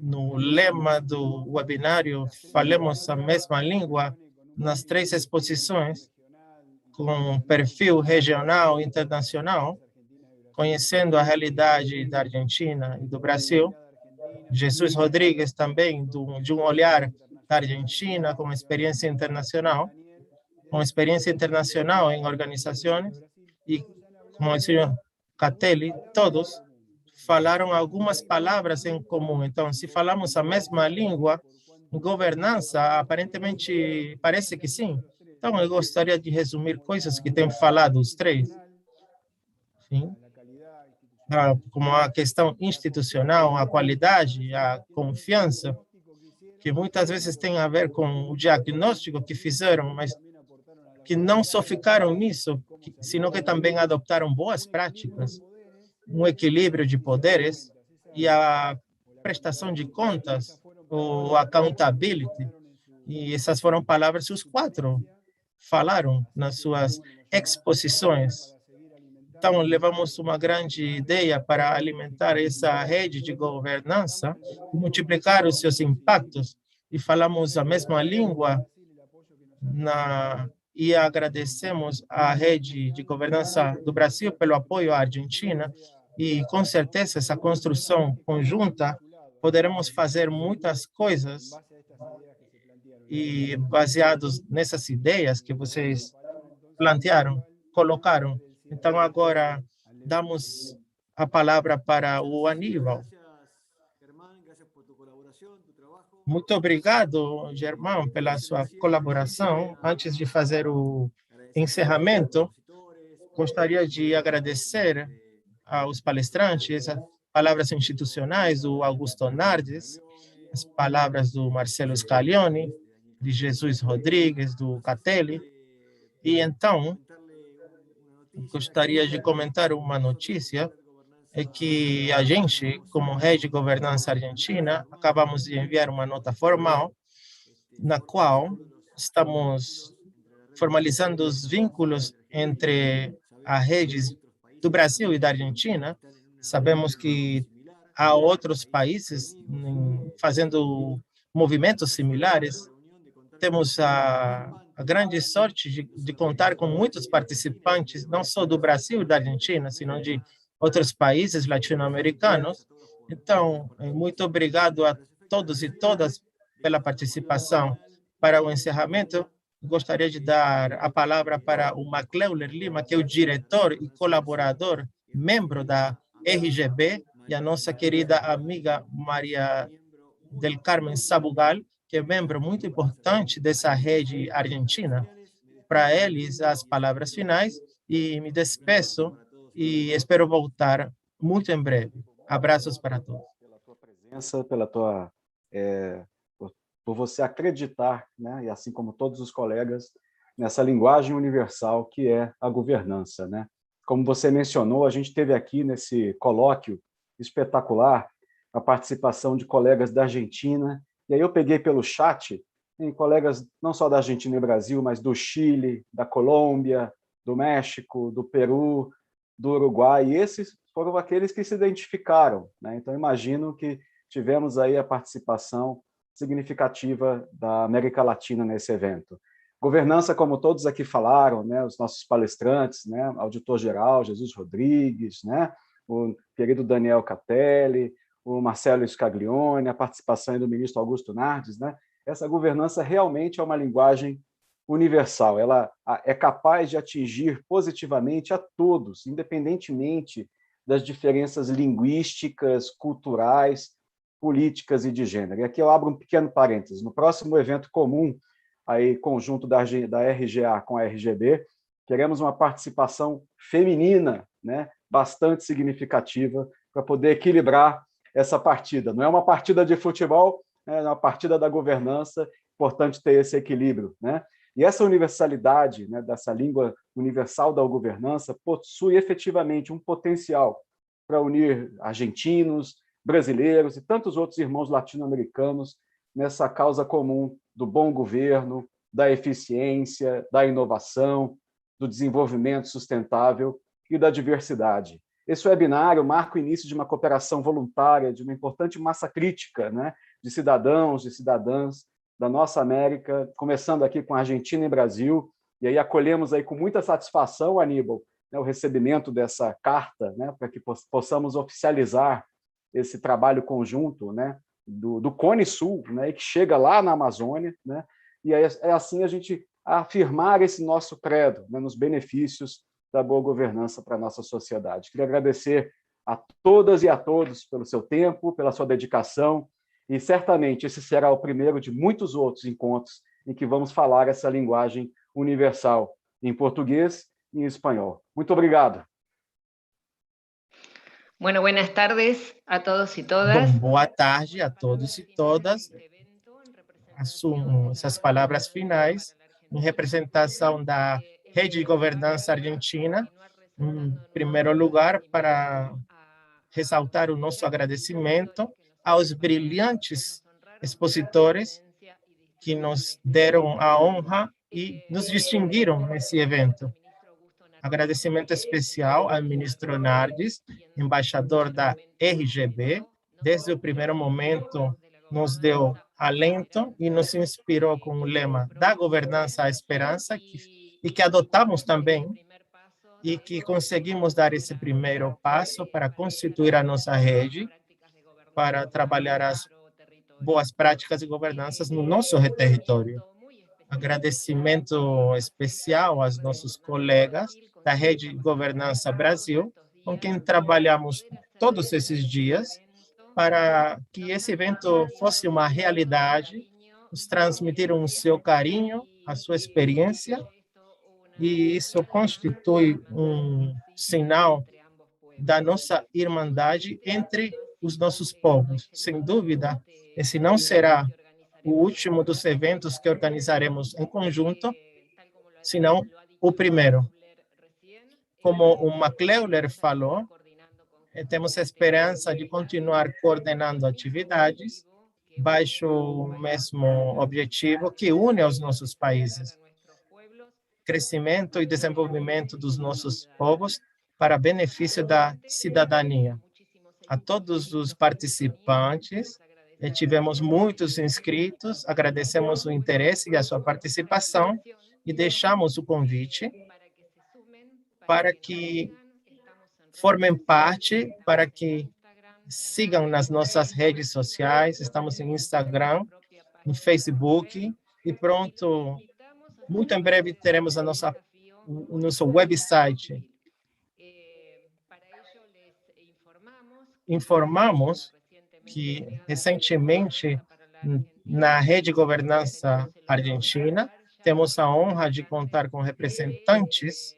No lema do webinário, falemos a mesma língua nas 3 exposições, com perfil regional e internacional, conhecendo a realidade da Argentina e do Brasil. Jesus Rodrigues também, de um olhar da Argentina, com experiência internacional em organizações, e com o senhor Catelli, todos falaram algumas palavras em comum. Então, se falamos a mesma língua, governança, aparentemente, parece que sim. Então, eu gostaria de resumir coisas que têm falado os 3. Sim. Como a questão institucional, a qualidade, a confiança, que muitas vezes tem a ver com o diagnóstico que fizeram, mas que não só ficaram nisso, sino que também adoptaram boas práticas, um equilíbrio de poderes e a prestação de contas, o accountability. E essas foram palavras que os 4 falaram nas suas exposições. Então, levamos uma grande ideia para alimentar essa rede de governança, multiplicar os seus impactos, e falamos a mesma língua e agradecemos à rede de governança do Brasil pelo apoio à Argentina, e com certeza essa construção conjunta poderemos fazer muitas coisas, e baseados nessas ideias que vocês plantearam, colocaram. Então, agora, damos a palavra para o Aníbal. Muito obrigado, Germán, pela sua colaboração. Antes de fazer o encerramento, gostaria de agradecer aos palestrantes, as palavras institucionais do Augusto Nardes, as palavras do Marcelo Scaglione, de Jesus Rodrigues, do Catelli. E então, gostaria de comentar uma notícia, é que a gente, como Rede de Governança Argentina, acabamos de enviar uma nota formal, na qual estamos formalizando os vínculos entre as redes do Brasil e da Argentina. Sabemos que há outros países fazendo movimentos similares. Temos a grande sorte de contar com muitos participantes, não só do Brasil e da Argentina, sino de outros países latino-americanos. Então, muito obrigado a todos e todas pela participação. Para o encerramento, gostaria de dar a palavra para o Macleuler Lima, que é o diretor e colaborador, membro da RGB, e a nossa querida amiga Maria del Carmen Sabugal, que é membro muito importante dessa rede argentina. Para eles, as palavras finais, e me despeço e espero voltar muito em breve. Abraços para todos. Pela tua presença, por você acreditar, né, e assim como todos os colegas, nessa linguagem universal que é a governança, né? Como você mencionou, a gente teve aqui nesse colóquio espetacular a participação de colegas da Argentina. E aí eu peguei pelo chat em colegas não só da Argentina e Brasil, mas do Chile, da Colômbia, do México, do Peru, do Uruguai, e esses foram aqueles que se identificaram, né? Então, imagino que tivemos aí a participação significativa da América Latina nesse evento. Governança, como todos aqui falaram, né, os nossos palestrantes, né, auditor-geral Jesus Rodrigues, né, o querido Daniel Catelli, o Marcelo Scaglione, a participação do ministro Augusto Nardes, né, essa governança realmente é uma linguagem universal, ela é capaz de atingir positivamente a todos, independentemente das diferenças linguísticas, culturais, políticas e de gênero. E aqui eu abro um pequeno parênteses. No próximo evento comum, aí, conjunto da RGA com a RGB, queremos uma participação feminina, né, bastante significativa, para poder equilibrar essa partida. Não é uma partida de futebol, é uma partida da governança, importante ter esse equilíbrio, né? E essa universalidade, né, dessa língua universal da governança possui efetivamente um potencial para unir argentinos, brasileiros e tantos outros irmãos latino-americanos nessa causa comum do bom governo, da eficiência, da inovação, do desenvolvimento sustentável e da diversidade. Esse webinário marca o início de uma cooperação voluntária, de uma importante massa crítica, né, de cidadãos e cidadãs da nossa América, começando aqui com a Argentina e Brasil, e aí acolhemos aí com muita satisfação, Aníbal, né, o recebimento dessa carta, né, para que possamos oficializar esse trabalho conjunto, né, do Cone Sul, né, que chega lá na Amazônia, né, e é assim a gente afirmar esse nosso credo, né, nos benefícios da boa governança para a nossa sociedade. Queria agradecer a todas e a todos pelo seu tempo, pela sua dedicação, e certamente esse será o primeiro de muitos outros encontros em que vamos falar essa linguagem universal em português e em espanhol. Muito obrigado. Bueno, buenas tardes a todos y todas. Bom, boa tarde a todos e todas. Assumo essas palavras finais em representação da Rede de Governança Argentina, em primeiro lugar, para ressaltar o nosso agradecimento aos brilhantes expositores que nos deram a honra e nos distinguiram nesse evento. Agradecimento especial ao ministro Nardes, embaixador da RGB, desde o primeiro momento nos deu alento e nos inspirou com o lema da governança à esperança, e que adotamos também, e que conseguimos dar esse primeiro passo para constituir a nossa rede, para trabalhar as boas práticas de governança no nosso território. Agradecimento especial aos nossos colegas da Rede Governança Brasil, com quem trabalhamos todos esses dias para que esse evento fosse uma realidade, nos transmitiram o seu carinho, a sua experiência, e isso constitui um sinal da nossa irmandade entre os nossos povos. Sem dúvida, esse não será o último dos eventos que organizaremos em conjunto, senão o primeiro. Como o McLeuler falou, temos a esperança de continuar coordenando atividades baixo o mesmo objetivo que une os nossos países: crescimento e desenvolvimento dos nossos povos para benefício da cidadania. A todos os participantes, tivemos muitos inscritos, agradecemos o interesse e a sua participação e deixamos o convite para que formem parte, para que sigam nas nossas redes sociais. Estamos em Instagram, em Facebook, e pronto, muito em breve teremos o nosso website. Informamos que, recentemente, na Rede Governança Argentina, temos a honra de contar com representantes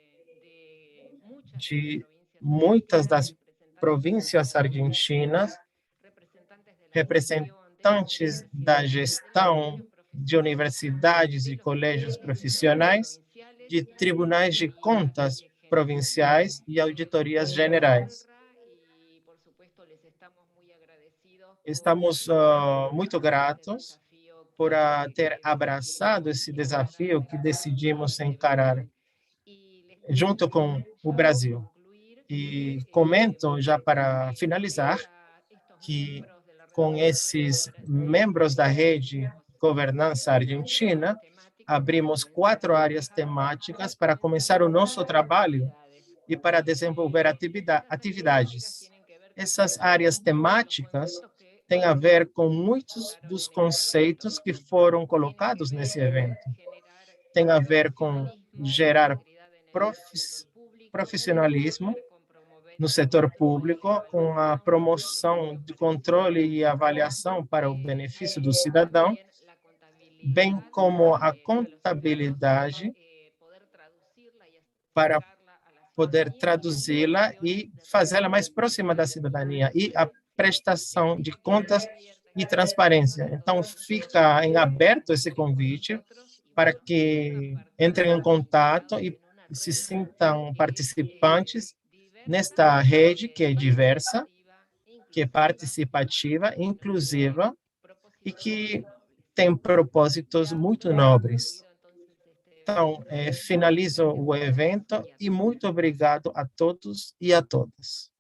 de muitas das províncias argentinas, representantes da gestão de universidades e colégios profissionais, de tribunais de contas provinciais e auditorias gerais. Estamos muito gratos por ter abraçado esse desafio que decidimos encarar junto com o Brasil. E comento, já para finalizar, que com esses membros da Rede Governança Argentina, abrimos 4 áreas temáticas para começar o nosso trabalho e para desenvolver atividades. Essas áreas temáticas têm a ver com muitos dos conceitos que foram colocados nesse evento. Tem a ver com gerar profissionalismo no setor público, com a promoção de controle e avaliação para o benefício do cidadão, bem como a contabilidade para poder traduzi-la e fazê-la mais próxima da cidadania, e a prestação de contas e transparência. Então, fica em aberto esse convite para que entrem em contato e se sintam participantes nesta rede que é diversa, que é participativa, inclusiva e que tem propósitos muito nobres. Então, finalizo o evento e muito obrigado a todos e a todas.